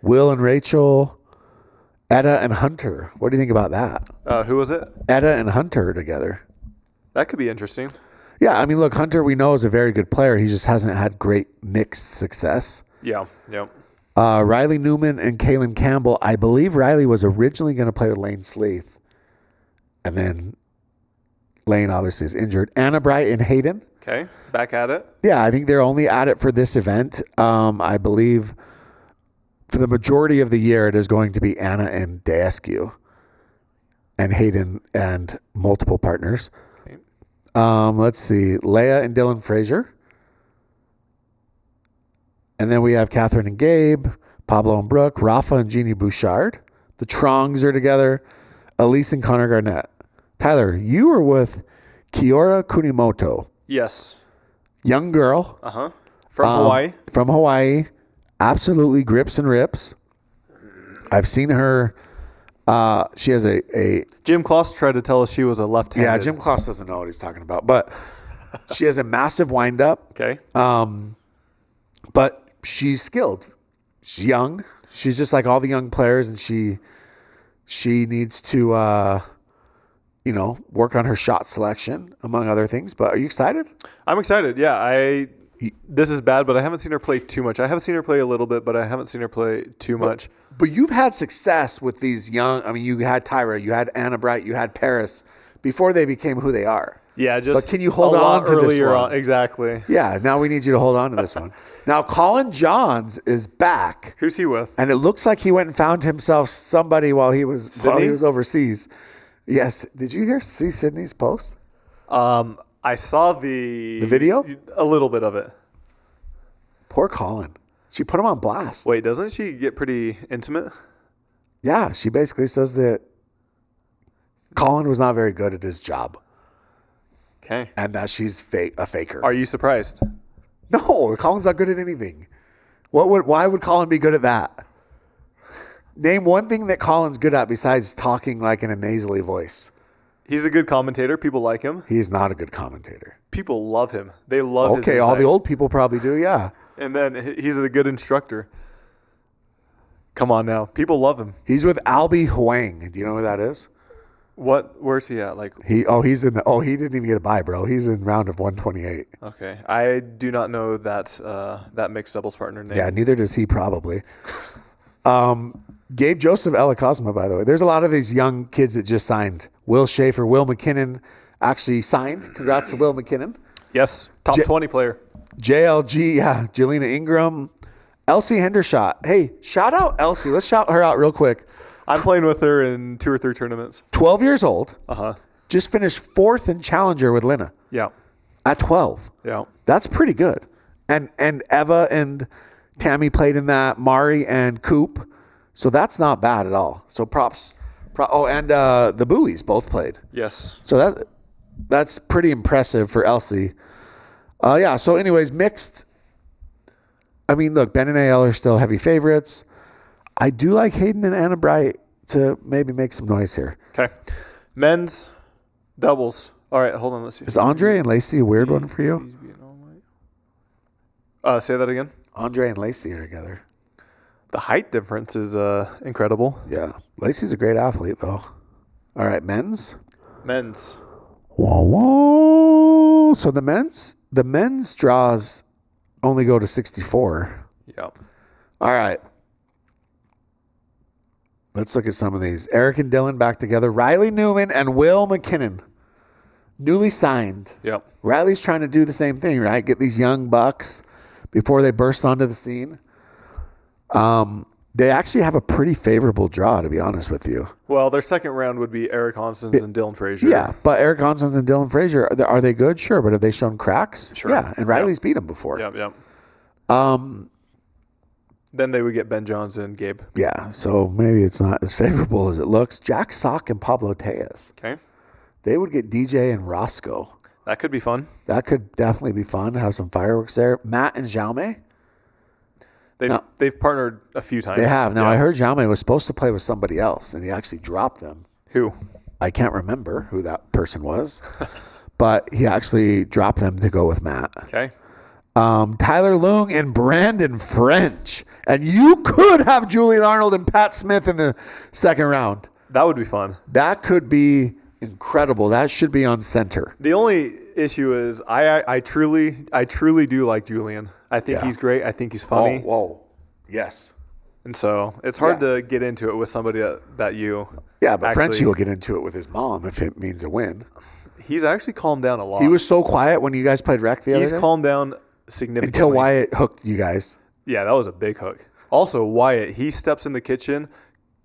Will and Rachel. Etta and Hunter. What do you think about that? Who was it? Etta and Hunter together. That could be interesting. Yeah, I mean, look, Hunter we know is a very good player. He just hasn't had great mixed success. Yeah, yep. Riley Newman and Kaylin Campbell. I believe Riley was originally going to play with Lane Sleeth. And then Lane obviously is injured. Anna Bright and Hayden. Okay, back at it. Yeah, I think they're only at it for this event. I believe for the majority of the year, it is going to be Anna and Daskew and Hayden and multiple partners. Okay. Let's see. Leia and Dylan Frazier. And then we have Catherine and Gabe, Pablo and Brooke, Rafa and Jeannie Bouchard. The Trongs are together. Elise and Connor Garnett. Tyler, you were with Kiora Kunimoto. Yes. Young girl. Uh-huh. From Hawaii. From Hawaii. Absolutely grips and rips. I've seen her. She has a Jim Kloss tried to tell us she was a left-handed. Yeah, Jim Kloss doesn't know what he's talking about. But she has a massive wind-up. Okay. But she's skilled. She's young. She's just like all the young players, and she needs to, work on her shot selection, among other things. But are you excited? I'm excited. Yeah, this is bad, but I haven't seen her play too much. I have seen her play a little bit, but I haven't seen her play too much. But you've had success with these young. I mean, you had Tyra, you had Anna Bright, you had Paris before they became who they are. Yeah, just but can you hold on to this one? Exactly. Yeah, now we need you to hold on to this one. Now, Colin Johns is back. Who's he with? And it looks like he went and found himself somebody while he was overseas. Yes. Did you see Sydney's post? I saw the video? A little bit of it. Poor Colin. She put him on blast. Wait, doesn't she get pretty intimate? Yeah, she basically says that Colin was not very good at his job. Okay. And that she's a faker. Are you surprised? No, Colin's not good at anything. Why would Colin be good at that? Name one thing that Colin's good at besides talking like in a nasally voice. He's a good commentator. People like him. He's not a good commentator. People love him. They love his Okay, all insight. the old people probably do, yeah. And then he's a good instructor. Come on now. People love him. He's with Albie Huang. Do you know who that is? Where's he at? He didn't even get a bye, bro. He's in round of 128. Okay. I do not know that mixed doubles partner name. Yeah, neither does he probably. Gabe Joseph Ella Cosma, by the way. There's a lot of these young kids that just signed. Will Schaefer, Will McKinnon actually signed. Congrats to Will McKinnon. Yes. Top 20 player. JLG, yeah. Jelena Ingram. Elsie Hendershot. Hey, shout out Elsie. Let's shout her out real quick. I'm playing with her in 2 or 3 tournaments. 12 years old. Uh-huh. Just finished 4th in Challenger with Lina. Yeah. At 12. Yeah. That's pretty good. And Eva and Tammy played in that. Mari and Coop. So that's not bad at all. So props. And the Buoys both played. Yes. So that's pretty impressive for Elsie. Yeah. So anyways, mixed. I mean, look, Ben and AL are still heavy favorites. I do like Hayden and Anna Bright to maybe make some noise here. Okay. Men's doubles. All right, hold on. Let's see. Is Andre and Lacey a weird one for you? Say that again. Andre and Lacey are together. The height difference is incredible. Yeah. Lacey's a great athlete, though. All right, men's. Men's. Whoa, whoa. So the men's draws only go to 64. Yeah. All right. Let's look at some of these. Eric and Dylan back together. Riley Newman and Will McKinnon. Newly signed. Yep. Riley's trying to do the same thing, right? Get these young bucks before they burst onto the scene. They actually have a pretty favorable draw, to be honest with you. Well, their second round would be Eric Honstons and Dylan Frazier. Yeah, but Eric Honstons and Dylan Frazier, are they good? Sure, but have they shown cracks? Sure. Yeah, and Riley's beat them before. Yep. Then they would get Ben Johns and Gabe. Yeah, so maybe it's not as favorable as it looks. Jack Sock and Pablo Tejas. Okay. They would get DJ and Roscoe. That could be fun. That could definitely be fun. Have some fireworks there. Matt and Jaume. They've partnered a few times. They have. Now, Yeah. I heard Jaume was supposed to play with somebody else, and he actually dropped them. Who? I can't remember who that person was, but he actually dropped them to go with Matt. Okay. Tyler.loong and Brandon French. And you could have Julian Arnold and Pat Smith in the second round. That would be fun. That could be incredible. That should be on center. The only issue is I truly do like Julian. I think he's great. I think he's funny. Whoa. Yes. And so it's hard to get into it with somebody that you. Yeah, but actually, Frenchie will get into it with his mom if it means a win. He's actually calmed down a lot. He was so quiet when you guys played rec the other day. He's calmed down significantly. Until Wyatt hooked you guys. Yeah, that was a big hook. Also, Wyatt, he steps in the kitchen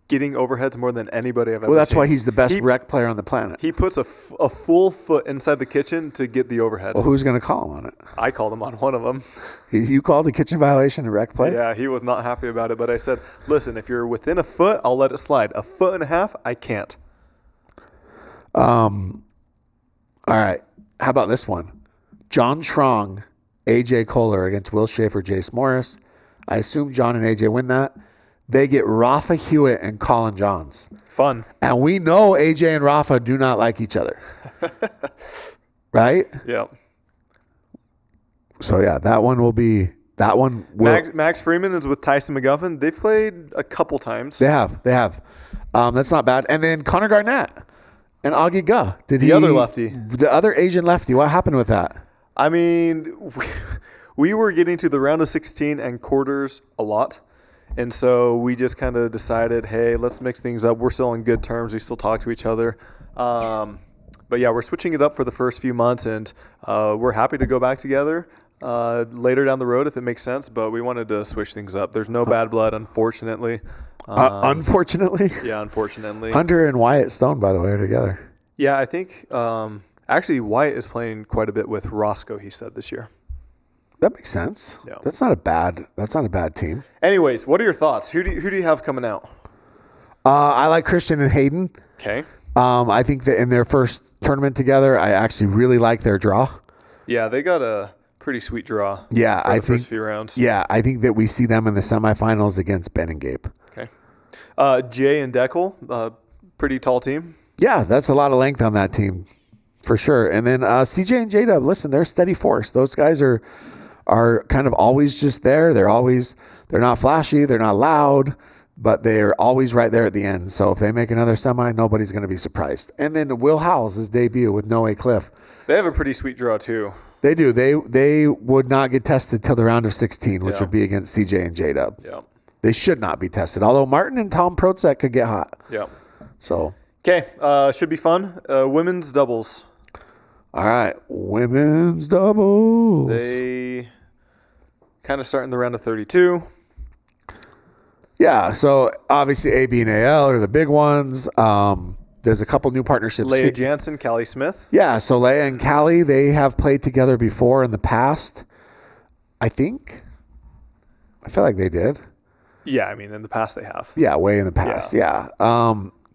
getting overheads more than anybody I've ever seen. Well, that's why he's the best rec player on the planet. He puts a full foot inside the kitchen to get the overhead. Well, who's going to call him on it? I called him on one of them. You called a kitchen violation a rec play? Yeah, he was not happy about it, but I said, listen, if you're within a foot, I'll let it slide. 1.5 feet, I can't. All right. How about this one? John Trong, AJ Kohler against Will Schaefer, Jace Morris. I assume John and AJ win that. They get Rafa Hewitt and Colin Johns. Fun. And we know AJ and Rafa do not like each other. Right? Yeah. So, yeah, that one will. Max Freeman is with Tyson McGuffin. They've played a couple times. They have. That's not bad. And then Connor Garnett and Augie Guh. The other lefty. The other Asian lefty. What happened with that? I mean, we were getting to the round of 16 and quarters a lot. And so we just kind of decided, hey, let's mix things up. We're still on good terms. We still talk to each other. But, yeah, we're switching it up for the first few months, and we're happy to go back together later down the road if it makes sense. But we wanted to switch things up. There's no bad blood, unfortunately. Unfortunately? Yeah, unfortunately. Hunter and Wyatt Stone, by the way, are together. Yeah, I think actually Wyatt is playing quite a bit with Roscoe, he said, this year. That makes sense. Yeah. That's not a bad team. Anyways, what are your thoughts? Who do you have coming out? I like Christian and Hayden. Okay. I think that in their first tournament together, I actually really like their draw. Yeah, they got a pretty sweet draw. Yeah, for the first few rounds. Yeah, I think that we see them in the semifinals against Ben and Gabe. Okay. Jay and Deckel, pretty tall team. Yeah, that's a lot of length on that team, for sure. And then CJ and J-Dub, listen, they're a steady force. Those guys are kind of always just there. They're not flashy, they're not loud, but they're always right there at the end. So if they make another semi, nobody's going to be surprised. And then Will Howells' debut with Noe Cliff. They have a pretty sweet draw too. They do. They would not get tested till the round of 16, which would be against CJ and J-Dub. Yeah. They should not be tested. Although Martin and Tom Protzek could get hot. Yeah. So. Okay. Should be fun. Women's doubles. All right. Women's doubles. They kind of start in the round of 32. Yeah. So obviously AB and AL are the big ones. There's a couple new partnerships. Leia Jansen, Callie Smith. Yeah, so Leia and Callie, they have played together before in the past. I think. I feel like they did. Yeah, I mean, in the past they have. Yeah, way in the past. Yeah.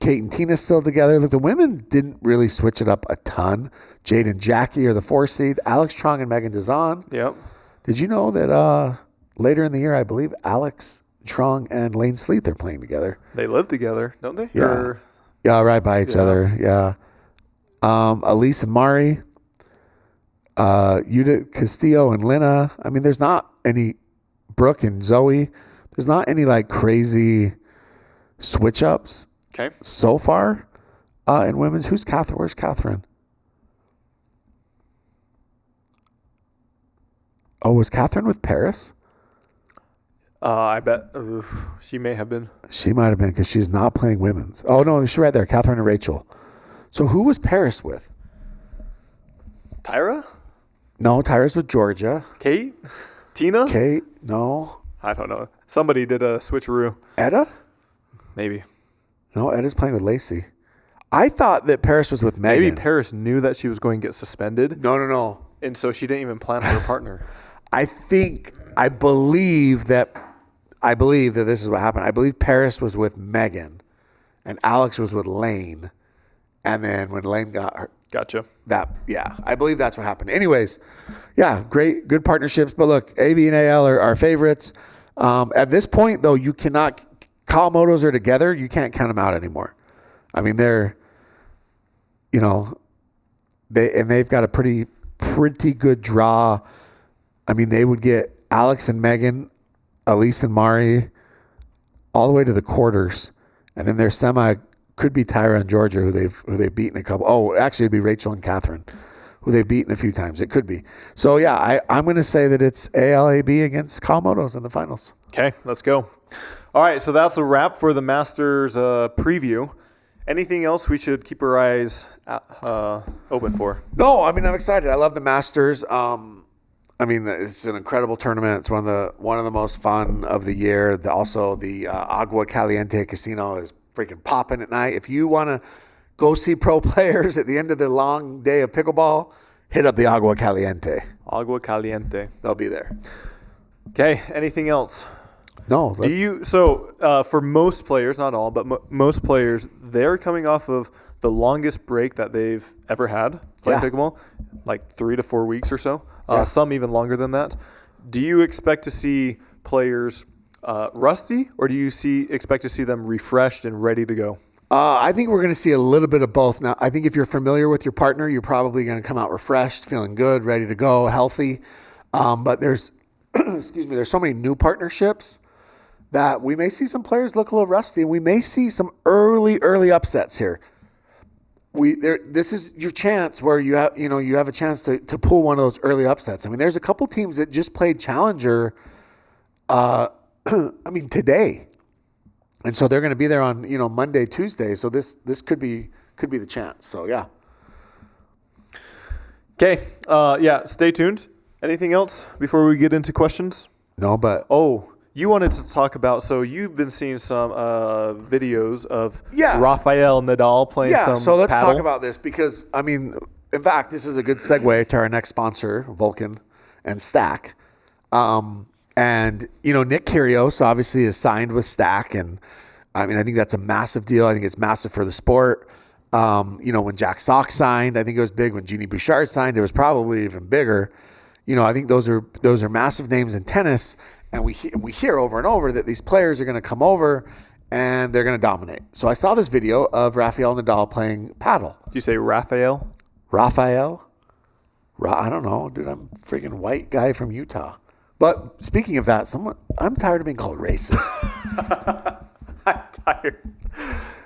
Kate and Tina's still together. Look, the women didn't really switch it up a ton. Jade and Jackie are the 4 seed. Alex Trong and Megan Dazan. Yep. Did you know that later in the year, I believe Alex Trong and Lane Sleeth are playing together? They live together, don't they? Yeah. Yeah, right by each other. Yeah. Elise and Mari, Judith Castillo and Lena. I mean, there's not any Brooke and Zoe. There's not any like crazy switch ups. Okay. So far, in women's. Who's Catherine? Where's Catherine? Oh, was Catherine with Paris? I bet she may have been. She might have been because she's not playing women's. Oh, no, she's right there. Catherine and Rachel. So who was Paris with? Tyra? No, Tyra's with Georgia. Kate? Tina? Kate? No. I don't know. Somebody did a switcheroo. Etta? Maybe. No, Etta's playing with Lacey. I thought that Paris was with Megan. Maybe Paris knew that she was going to get suspended. No. And so she didn't even plan for her partner. I believe that this is what happened. I believe Paris was with Megan and Alex was with Lane. And then when Lane got her, Gotcha. I believe that's what happened. Anyways, yeah, good partnerships. But look, AB and AL are our favorites. At this point, though, you cannot, Kawamotos are together. You can't count them out anymore. I mean, they've got a pretty good draw. I mean, they would get Alex and Megan, Elise and Mari, all the way to the quarters, and then their semi could be Tyra and Georgia, who they've beaten a couple. Oh, actually, it'd be Rachel and Catherine, who they've beaten a few times. It could be. So yeah, I'm going to say that it's ALAB against Kawamotos in the finals. Okay, let's go. All right, so that's a wrap for the Masters preview. Anything else we should keep our eyes open for? No, I mean, I'm excited. I love the Masters. I mean, it's an incredible tournament. It's one of the most fun of the year. Also, the Agua Caliente Casino is freaking popping at night. If you want to go see pro players at the end of the long day of pickleball, hit up the Agua Caliente. Agua Caliente. They'll be there. Okay, anything else? No. For most players, not all, but most players, they're coming off of the longest break that they've ever had playing pickleball, like 3 to 4 weeks or so. Some even longer than that. Do you expect to see players rusty, or do you expect to see them refreshed and ready to go? I think we're going to see a little bit of both. Now, I think if you're familiar with your partner, you're probably going to come out refreshed, feeling good, ready to go, healthy. But there's, there's so many new partnerships that we may see some players look a little rusty, and we may see some early upsets here. This is your chance where you have a chance to pull one of those early upsets. I mean, there's a couple teams that just played Challenger. Today, and so they're going to be there on Monday, Tuesday. So this could be the chance. So yeah. Okay. Stay tuned. Anything else before we get into questions? No, but you wanted to talk about. So you've been seeing some videos of Rafael Nadal playing some. So let's paddle. talk about this because in fact, this is a good segue to our next sponsor, Vulcan and Stack. And Nick Kyrgios obviously is signed with Stack, and I think that's a massive deal. I think it's massive for the sport. When Jack Sock signed, I think it was big. When Jeannie Bouchard signed, it was probably even bigger. I think those are massive names in tennis, and we hear over and over that these players are going to come over and they're going to dominate. So I saw this video of Rafael Nadal playing paddle. Do you say Raphael? Raphael? I don't know, dude. I'm a freaking white guy from Utah. But speaking of that, I'm tired of being called racist. I'm tired.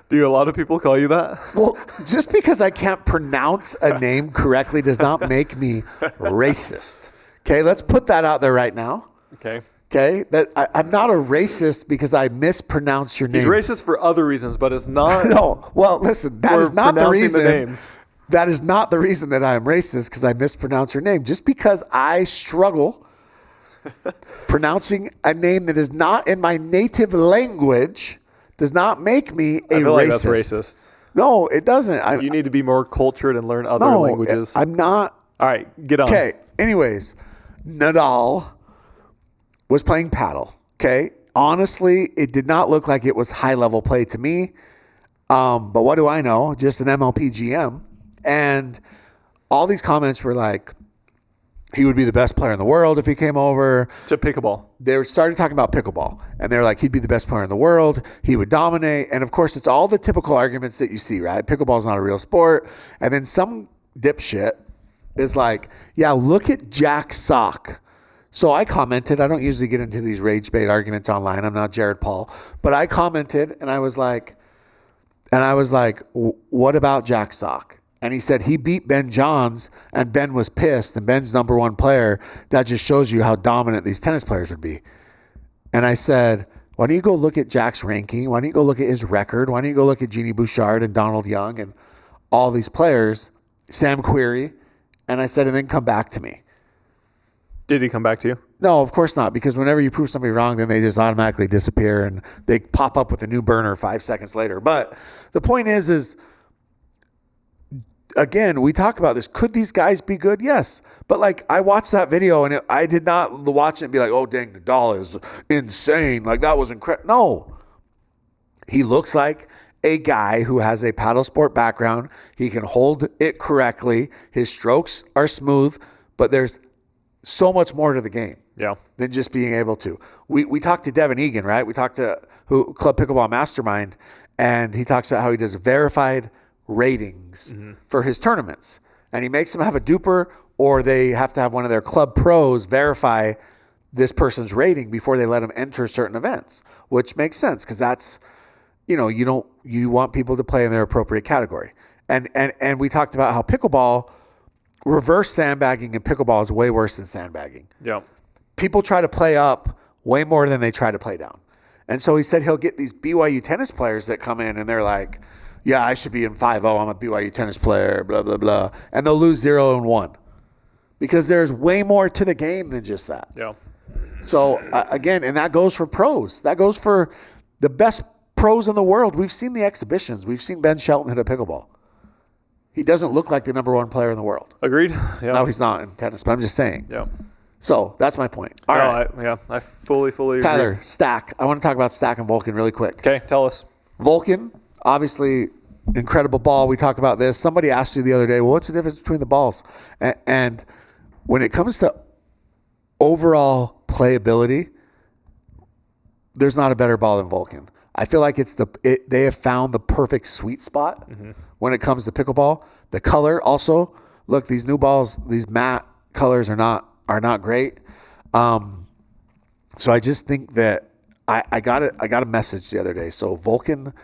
Do a lot of people call you that? Well, just because I can't pronounce a name correctly does not make me racist. Okay, let's put that out there right now. Okay. That I'm not a racist because I mispronounce your name. He's racist for other reasons, but it's not. No. Well, listen, that is not the reason. The names. That is not the reason that I am racist, because I mispronounce your name. Just because I struggle pronouncing a name that is not in my native language does not make me a racist. Like that's racist. No, it doesn't. You need to be more cultured and learn other languages. I'm not. All right, get on. Okay. Anyways, Nadal was playing paddle. Okay. Honestly, it did not look like it was high level play to me. But what do I know? Just an MLP GM. And all these comments were like, he would be the best player in the world if he came over to pickleball. They started talking about pickleball, and they're like, he'd be the best player in the world. He would dominate. And of course, it's all the typical arguments that you see, right? Pickleball is not a real sport. And then some dipshit is like, yeah, look at Jack Sock. So I commented. I don't usually get into these rage bait arguments online. I'm not Jared Paul, but I commented, and I was like, what about Jack Sock? And he said he beat Ben Johns, and Ben was pissed, and Ben's number one player. That just shows you how dominant these tennis players would be. And I said, why don't you go look at Jack's ranking? Why don't you go look at his record? Why don't you go look at Jeannie Bouchard and Donald Young and all these players, Sam Querrey? And I said, and then come back to me. Did he come back to you? No, of course not, because whenever you prove somebody wrong, then they just automatically disappear and they pop up with a new burner 5 seconds later. But the point is again, we talk about this. Could these guys be good? Yes. But like, I watched that video and I did not watch it and be like, oh, dang, Nadal is insane. Like, that was incredible. No. He looks like a guy who has a paddle sport background. He can hold it correctly. His strokes are smooth, but there's so much more to the game than just being able to. We talked to Devin Egan, right? We talked to Club Pickleball Mastermind, and he talks about how he does verified ratings for his tournaments. And he makes them have a duper, or they have to have one of their club pros verify this person's rating before they let them enter certain events, which makes sense because that's, you want people to play in their appropriate category. And we talked about how pickleball, reverse sandbagging in pickleball is way worse than sandbagging. Yeah. People try to play up way more than they try to play down. And so he said he'll get these BYU tennis players that come in and they're like, yeah, I should be in 5-0. I'm a BYU tennis player, blah, blah, blah. And they'll lose 0-1 because there's way more to the game than just that. Yeah. So, again, and that goes for pros. That goes for the best pros in the world. We've seen the exhibitions. We've seen Ben Shelton hit a pickleball. He doesn't look like the number one player in the world. Agreed. Yeah. No, he's not in tennis, but I'm just saying. Yeah. So that's my point. All right. I fully agree. Tyler, Stack. I want to talk about Stack and Vulcan really quick. Okay, tell us. Vulcan, obviously, incredible ball. We talk about this. Somebody asked you the other day, well, what's the difference between the balls? And when it comes to overall playability, there's not a better ball than Vulcan. I feel like they have found the perfect sweet spot when it comes to pickleball. The color also, look, these new balls, these matte colors are not great. So I just think that I got a message the other day. So Vulcan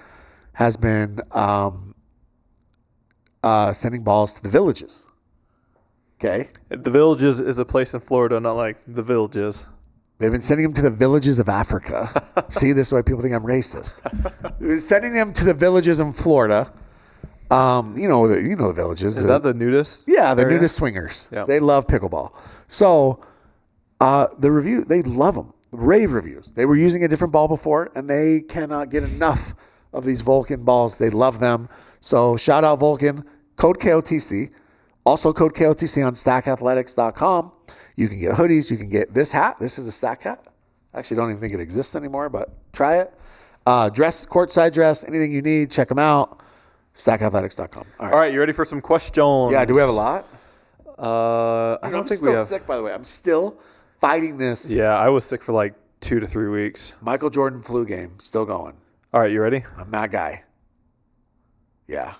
has been sending balls to the Villages. Okay. The Villages is a place in Florida, not like the Villages. They've been sending them to the Villages of Africa. See, this is why people think I'm racist. Sending them to the Villages in Florida. You know the Villages. Is that the nudist? Yeah, the nudist swingers. Yeah. They love pickleball. So the review, they love them. Rave reviews. They were using a different ball before, and they cannot get enough of these Vulcan balls. They love them. So shout out Vulcan. Code KOTC. Also code KOTC on stackathletics.com. You can get hoodies. You can get this hat. This is a Stack hat. I actually don't even think it exists anymore, but try it. Dress, courtside dress, anything you need, check them out. Stackathletics.com. All right, you ready for some questions? Yeah, do we have a lot? I don't I'm think still we have. sick, by the way. I'm still fighting this Yeah, I was sick for like 2 to 3 weeks. Michael Jordan flu game. Still going. All right, you ready? I'm that guy. Yeah.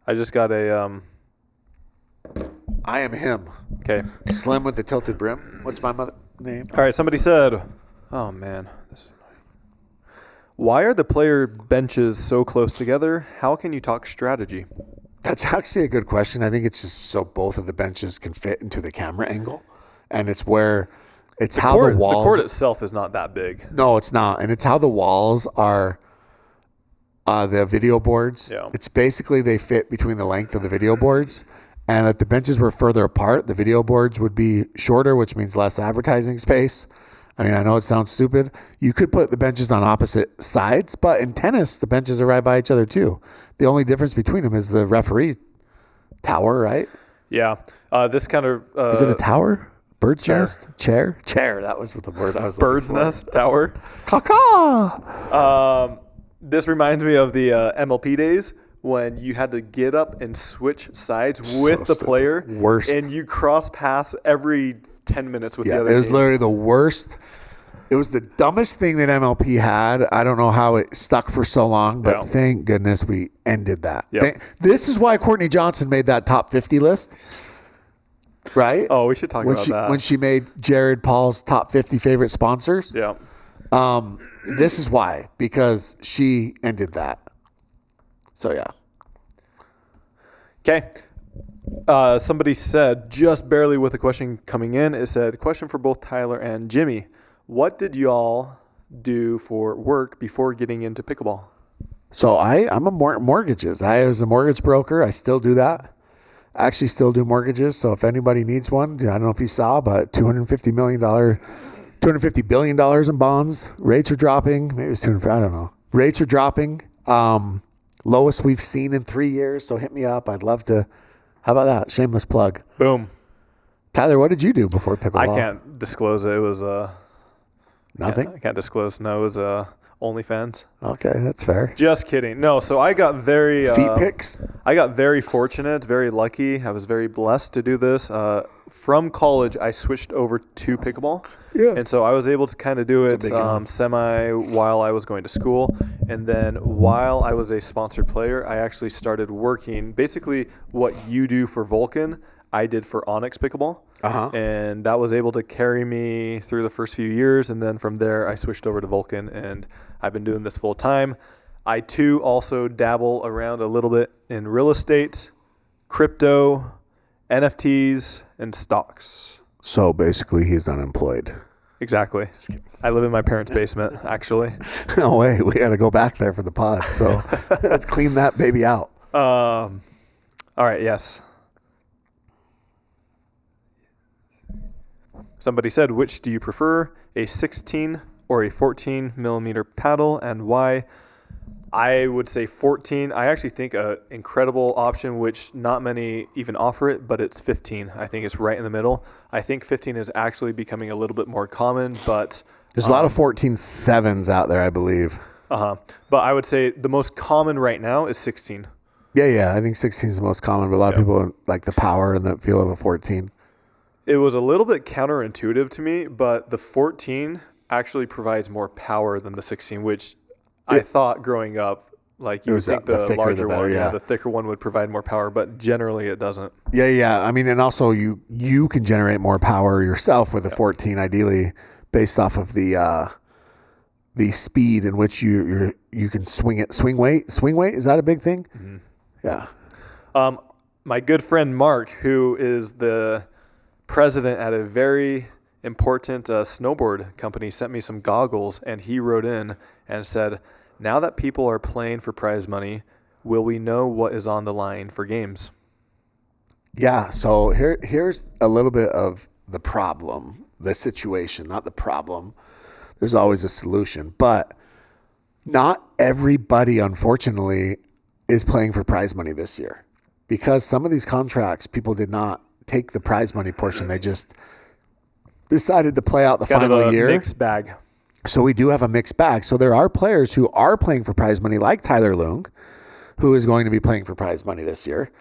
I just got a. I am him. Okay. Slim with the tilted brim. What's my name? All right, somebody said, oh man, this is annoying. Why are the player benches so close together? How can you talk strategy? That's actually a good question. I think it's just so both of the benches can fit into the camera angle. And it's where it's how the walls. The court itself is not that big. No, it's not. And it's how the walls are the video boards. Yeah. It's basically they fit between the length of the video boards. And if the benches were further apart, the video boards would be shorter, which means less advertising space. I mean, I know it sounds stupid. You could put the benches on opposite sides, but in tennis, the benches are right by each other too. The only difference between them is the referee tower, right? Yeah. This kind of... is it a tower? Bird's chair. nest? Chair? Chair. That was what the word I was looking Bird's for. nest tower. Caw-caw! This reminds me of the MLP days when you had to get up and switch sides with the stupid. player. Worst. And you cross paths every 10 minutes with the Yeah, other it was team. literally the worst. It was the dumbest thing that MLP had. I don't know how it stuck for so long, but Yeah. thank goodness we ended that. Yep. This is why Courtney Johnson made that top 50 list, right? Oh, we should talk about that. When she made Jared Paul's top 50 favorite sponsors. Yeah. This is why, because she ended that. So, yeah. Okay. Somebody said, just barely with a question coming in, it said, question for both Tyler and Jimmy. What did y'all do for work before getting into pickleball? So I'm a mortgages. I was a mortgage broker. I still do that. I actually still do mortgages. So if anybody needs one, I don't know if you saw, but $250 billion in bonds. Rates are dropping. Maybe it's 250. I don't know. Rates are dropping. Lowest we've seen in 3 years. So hit me up. I'd love to. How about that? Shameless plug. Boom. Tyler, what did you do before pickleball? I can't disclose it. It was Nothing. I can't disclose. No, it was OnlyFans. Okay, that's fair. Just kidding. No, so I got very Feet pics. I got very fortunate, very lucky. I was very blessed to do this. From college, I switched over to pickleball. Yeah. And so I was able to kind of do it big one. semi while I was going to school. And then while I was a sponsored player, I actually started working. Basically, what you do for Vulcan, I did for Onyx Pickleball. Uh-huh. And that was able to carry me through the first few years. And then from there, I switched over to Vulcan, and I've been doing this full time. I, too, also dabble around a little bit in real estate, crypto, NFTs, and stocks. So basically, he's unemployed. Exactly. I live in my parents' basement, actually. No way. We got to go back there for the pod. So let's clean that baby out. All right, yes. Somebody said, which do you prefer, a 16 or a 14 millimeter paddle, and why? I would say 14. I actually think an incredible option, which not many even offer it, but it's 15. I think it's right in the middle. I think 15 is actually becoming a little bit more common, but... There's a lot of 14.7s out there, I believe. But I would say the most common right now is 16. Yeah. I think 16 is the most common, but a lot of people like the power and the feel of a 14. It was a little bit counterintuitive to me, but the 14 actually provides more power than the 16, which I thought growing up, like you would think the thicker, larger the better, one, the thicker one would provide more power, but generally it doesn't. Yeah. I mean, and also you can generate more power yourself with a 14, ideally, based off of the speed in which you can swing it. Swing weight, is that a big thing? Mm-hmm. Yeah. My good friend Mark, who is the president at a very important snowboard company, sent me some goggles, and he wrote in and said, now that people are playing for prize money, will we know what is on the line for games? Yeah, so here's a little bit of the problem, the situation, not the problem. There's always a solution, but not everybody, unfortunately, is playing for prize money this year, because some of these contracts, people did not take the prize money portion. They just decided to play out the final year. Mixed bag. So we do have a mixed bag. So there are players who are playing for prize money, like Tyler.loong, who is going to be playing for prize money this year.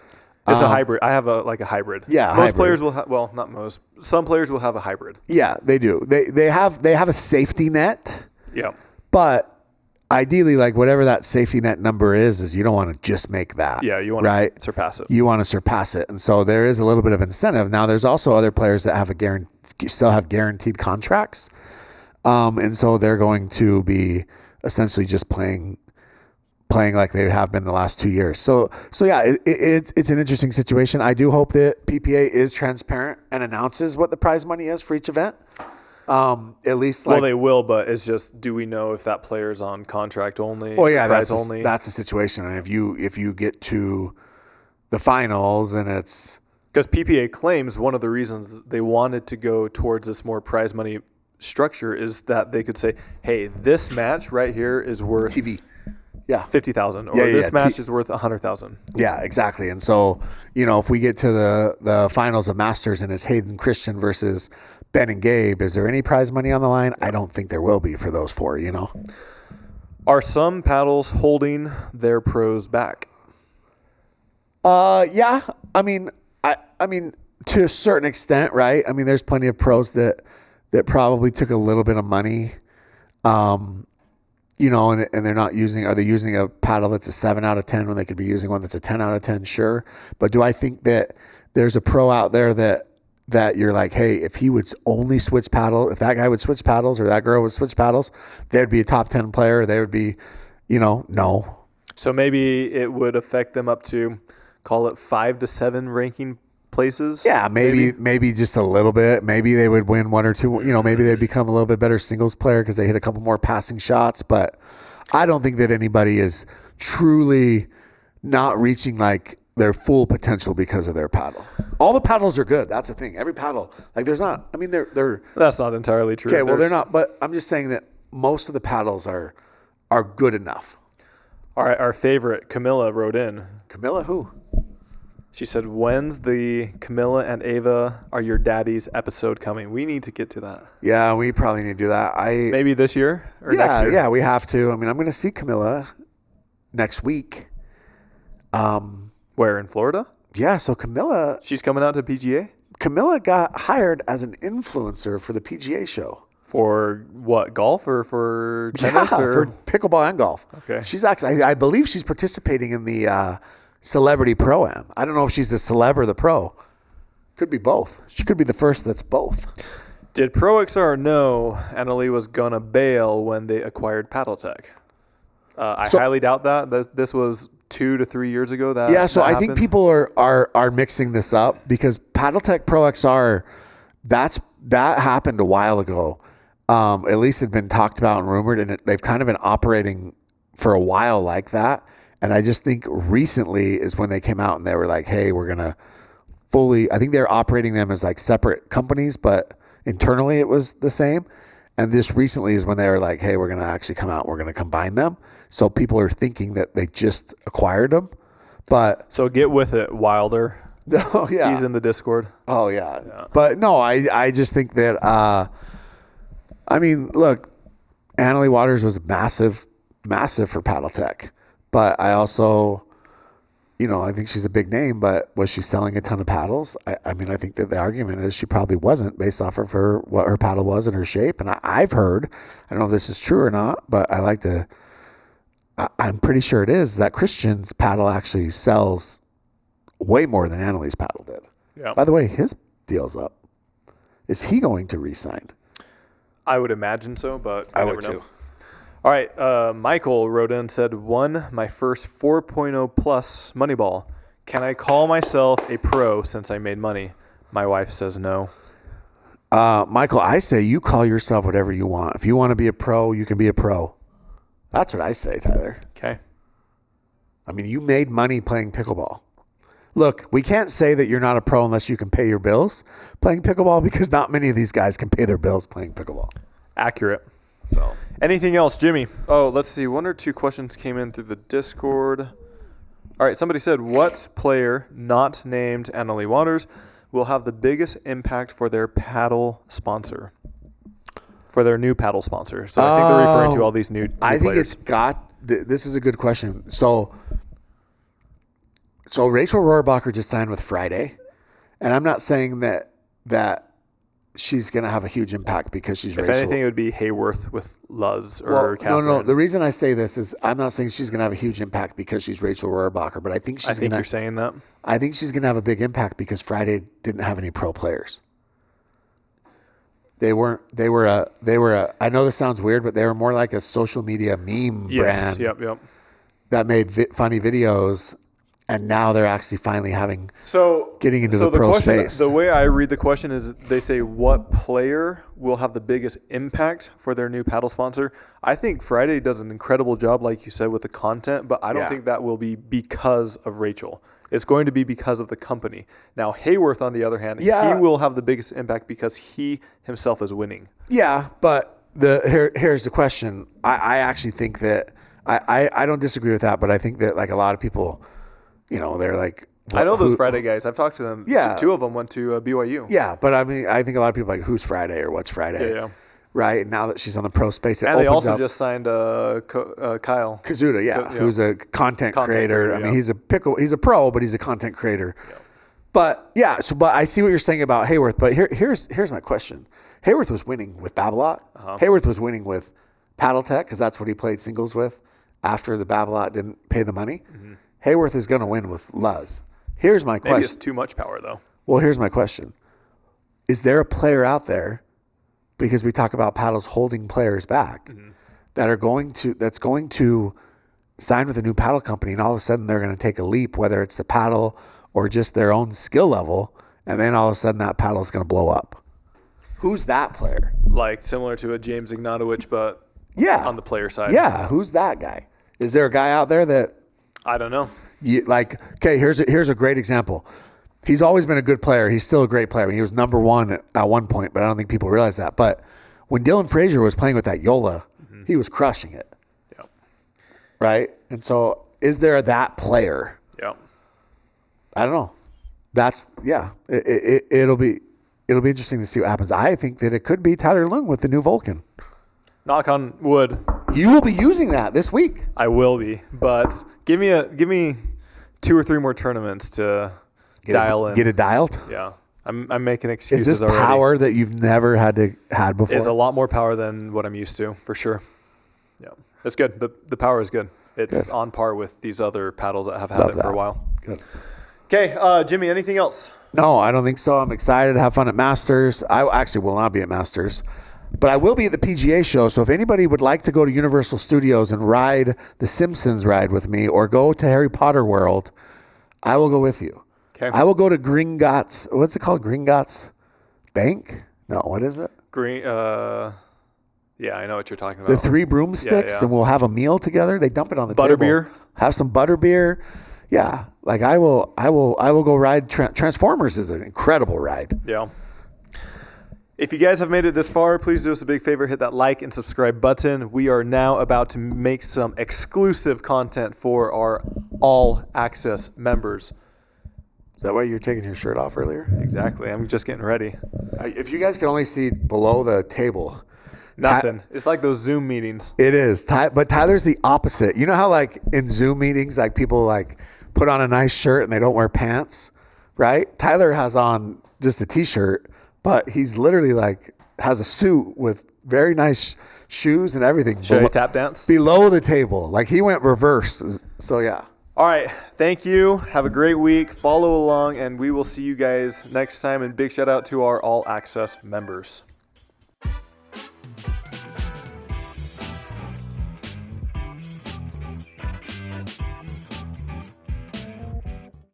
It's a hybrid. I have a hybrid. Yeah, most hybrid. players will have. Well, not most. Some players will have a hybrid. Yeah, they do. They have a safety net. Yeah. But ideally, like whatever that safety net number is you don't want to just make that. Yeah, you want to surpass it. You want to surpass it, and so there is a little bit of incentive. Now, there's also other players that have still have guaranteed contracts, and so they're going to be essentially just playing like they have been the last 2 years. So yeah, it's an interesting situation. I do hope that PPA is transparent and announces what the prize money is for each event. At least well, they will, but it's just, do we know if that player's on contract only? Well, yeah, prize only. That's a situation. And if you get to the finals and it's because PPA claims one of the reasons they wanted to go towards this more prize money structure is that they could say, hey, this match right here is worth TV. Yeah, 50,000, or this match is worth 100,000. Yeah, exactly. And so, if we get to the finals of Masters and it's Hayden Christian versus Ben and Gabe, is there any prize money on the line? I don't think there will be for those four. Are some paddles holding their pros back? Yeah. I mean, to a certain extent, right? I mean, there's plenty of pros that probably took a little bit of money. And they're not are they using a paddle that's a 7 out of 10 when they could be using one that's a 10 out of 10? Sure. But do I think that there's a pro out there that you're like, hey, if he would only switch paddle, if that guy would switch paddles or that girl would switch paddles, they'd be a top 10 player. They would be, no. So maybe it would affect them up to, call it 5 to 7 ranking places. Yeah, maybe just a little bit. Maybe they would win one or two. Maybe they'd become a little bit better singles player because they hit a couple more passing shots. But I don't think that anybody is truly not reaching like their full potential because of their paddle. All the paddles are good. That's the thing. Every paddle, like there's not. I mean, they're. That's not entirely true. Okay, well they're not. But I'm just saying that most of the paddles are good enough. All right, our favorite Camilla wrote in. Camilla, who? She said, when's the Camilla and Ava Are Your Daddies episode coming? We need to get to that. Yeah, we probably need to do that. Maybe this year or next year? Yeah, we have to. I mean, I'm going to see Camilla next week. Where, in Florida? Yeah, so Camilla... She's coming out to PGA? Camilla got hired as an influencer for the PGA show. For what, golf or for tennis? Yeah, or? for pickleball and golf. Okay. She's actually... I believe she's participating in the... Celebrity Pro-Am. I don't know if she's the celeb or the pro. Could be both. She could be the first that's both. Did ProXR know Annalie was going to bail when they acquired Paddletech? I highly doubt that this was 2 to 3 years ago. I think people are mixing this up because Paddletech ProXR, that happened a while ago. At least it had been talked about and rumored, and they've kind of been operating for a while like that. And I just think recently is when they came out and they were like, hey, we're going to I think they're operating them as like separate companies, but internally it was the same. And this recently is when they were like, hey, we're going to actually come out, we're going to combine them. So people are thinking that they just acquired them. But so get with it, Wilder. Oh, yeah. He's in the Discord. Oh, yeah. But no, I just think that, I mean, look, Annalie Waters was massive for Paddletech. But I also, I think she's a big name, but was she selling a ton of paddles? I mean, I think that the argument is she probably wasn't based off of what her paddle was and her shape. And I've heard, I don't know if this is true or not, but I'm pretty sure it is, that Christian's paddle actually sells way more than Annalie's paddle did. Yeah. By the way, his deal's up. Is he going to re-sign? I would imagine so, but I never would know. too. All right, Michael wrote in and said, won my first 4.0 plus Moneyball. Can I call myself a pro since I made money? My wife says no. Michael, I say you call yourself whatever you want. If you want to be a pro, you can be a pro. That's what I say, Tyler. Okay. I mean, you made money playing pickleball. Look, we can't say that you're not a pro unless you can pay your bills playing pickleball because not many of these guys can pay their bills playing pickleball. Accurate. So, anything else, Jimmy? Oh, let's see. 1 or 2 questions came in through the Discord. All right, somebody said, what player not named Annalie Waters will have the biggest impact for their paddle sponsor? For their new paddle sponsor. So I think they're referring to all these new I think players. this is a good question. So So Rachel Rohrbacher just signed with Friday, and I'm not saying that she's going to have a huge impact because she's If Rachel. anything, it would be Hayworth with Luz or Catherine. No. The reason I say this is I'm not saying she's going to have a huge impact because she's Rachel Rohrbacher, but I think you're saying that. I think she's going to have a big impact because Friday didn't have any pro players. They were I know this sounds weird, but they were more like a social media meme brand. Yep. That made funny videos, and now they're actually finally getting into the pro space. The way I read the question is they say what player will have the biggest impact for their new paddle sponsor. I think Friday does an incredible job, like you said, with the content, but I don't think that will be because of Rachel. It's going to be because of the company. Now, Hayworth, on the other hand, he will have the biggest impact because he himself is winning. Yeah, but here's the question. I actually think that I don't disagree with that, but I think that like a lot of people, they're like, I know those Friday guys. I've talked to them. Yeah. Two of them went to BYU. Yeah, but I mean, I think a lot of people are like, who's Friday or what's Friday? Yeah. Right. Now that she's on the pro space, and they also just signed Kyle Kazuda, who's a content creator. I mean, he's a pro, but he's a content creator. Yeah. But but I see what you're saying about Hayworth. But here's my question: Hayworth was winning with Babolat. Hayworth was winning with Paddletech because that's what he played singles with after the Babolat didn't pay the money. Mm-hmm. Hayworth is going to win with Luz. Here's my question: maybe it's too much power though. Well, here's my question: is there a player out there? Because we talk about paddles holding players back that's going to sign with a new paddle company, and all of a sudden they're going to take a leap, whether it's the paddle or just their own skill level, and then all of a sudden that paddle is going to blow up. Who's that player? Like similar to a James Ignatowicz, but on the player side. Yeah, who's that guy? Is there a guy out there that I don't know? Here's a great example. He's always been a good player. He's still a great player. I mean, he was number one at one point, but I don't think people realize that. But when Dylan Frazier was playing with that Yola, he was crushing it. Yeah. Right? And so is there that player? Yeah. I don't know. It'll be interesting to see what happens. I think that it could be Tyler.loong with the new Vulcan. Knock on wood. You will be using that this week. I will be, but give me 2 or 3 more tournaments to dial in. Get it dialed? Yeah. I'm making excuses already. Is this already. power that you've never had before? It's a lot more power than what I'm used to, for sure. Yeah. It's good. The power is good. It's on par with these other paddles that have had it for a while. Good. Okay, Jimmy, anything else? No, I don't think so. I'm excited to have fun at Masters. I actually will not be at Masters, but I will be at the PGA show. So if anybody would like to go to Universal Studios and ride the Simpsons ride with me or go to Harry Potter World, I will go with you. Okay. I will go to Gringotts. What's it called? Gringotts Bank? No, what is it? Yeah, I know what you're talking about. The 3 broomsticks, and we'll have a meal together. They dump it on the table. Butterbeer. Have some butterbeer. Yeah, like I will go ride. Transformers is an incredible ride. Yeah. If you guys have made it this far, please do us a big favor, hit that like and subscribe button. We are now about to make some exclusive content for our all access members. Is that why you're taking your shirt off earlier? Exactly. I'm just getting ready. If you guys can only see below the table. Nothing. It's like those Zoom meetings. It is. But Tyler's the opposite. You know how like in Zoom meetings, like people like put on a nice shirt and they don't wear pants, right? Tyler has on just a t-shirt, but he's literally like has a suit with very nice shoes and everything. Should I tap dance? Below the table. Like he went reverse. So yeah. All right. Thank you. Have a great week. Follow along, and we will see you guys next time. And big shout out to our all access members.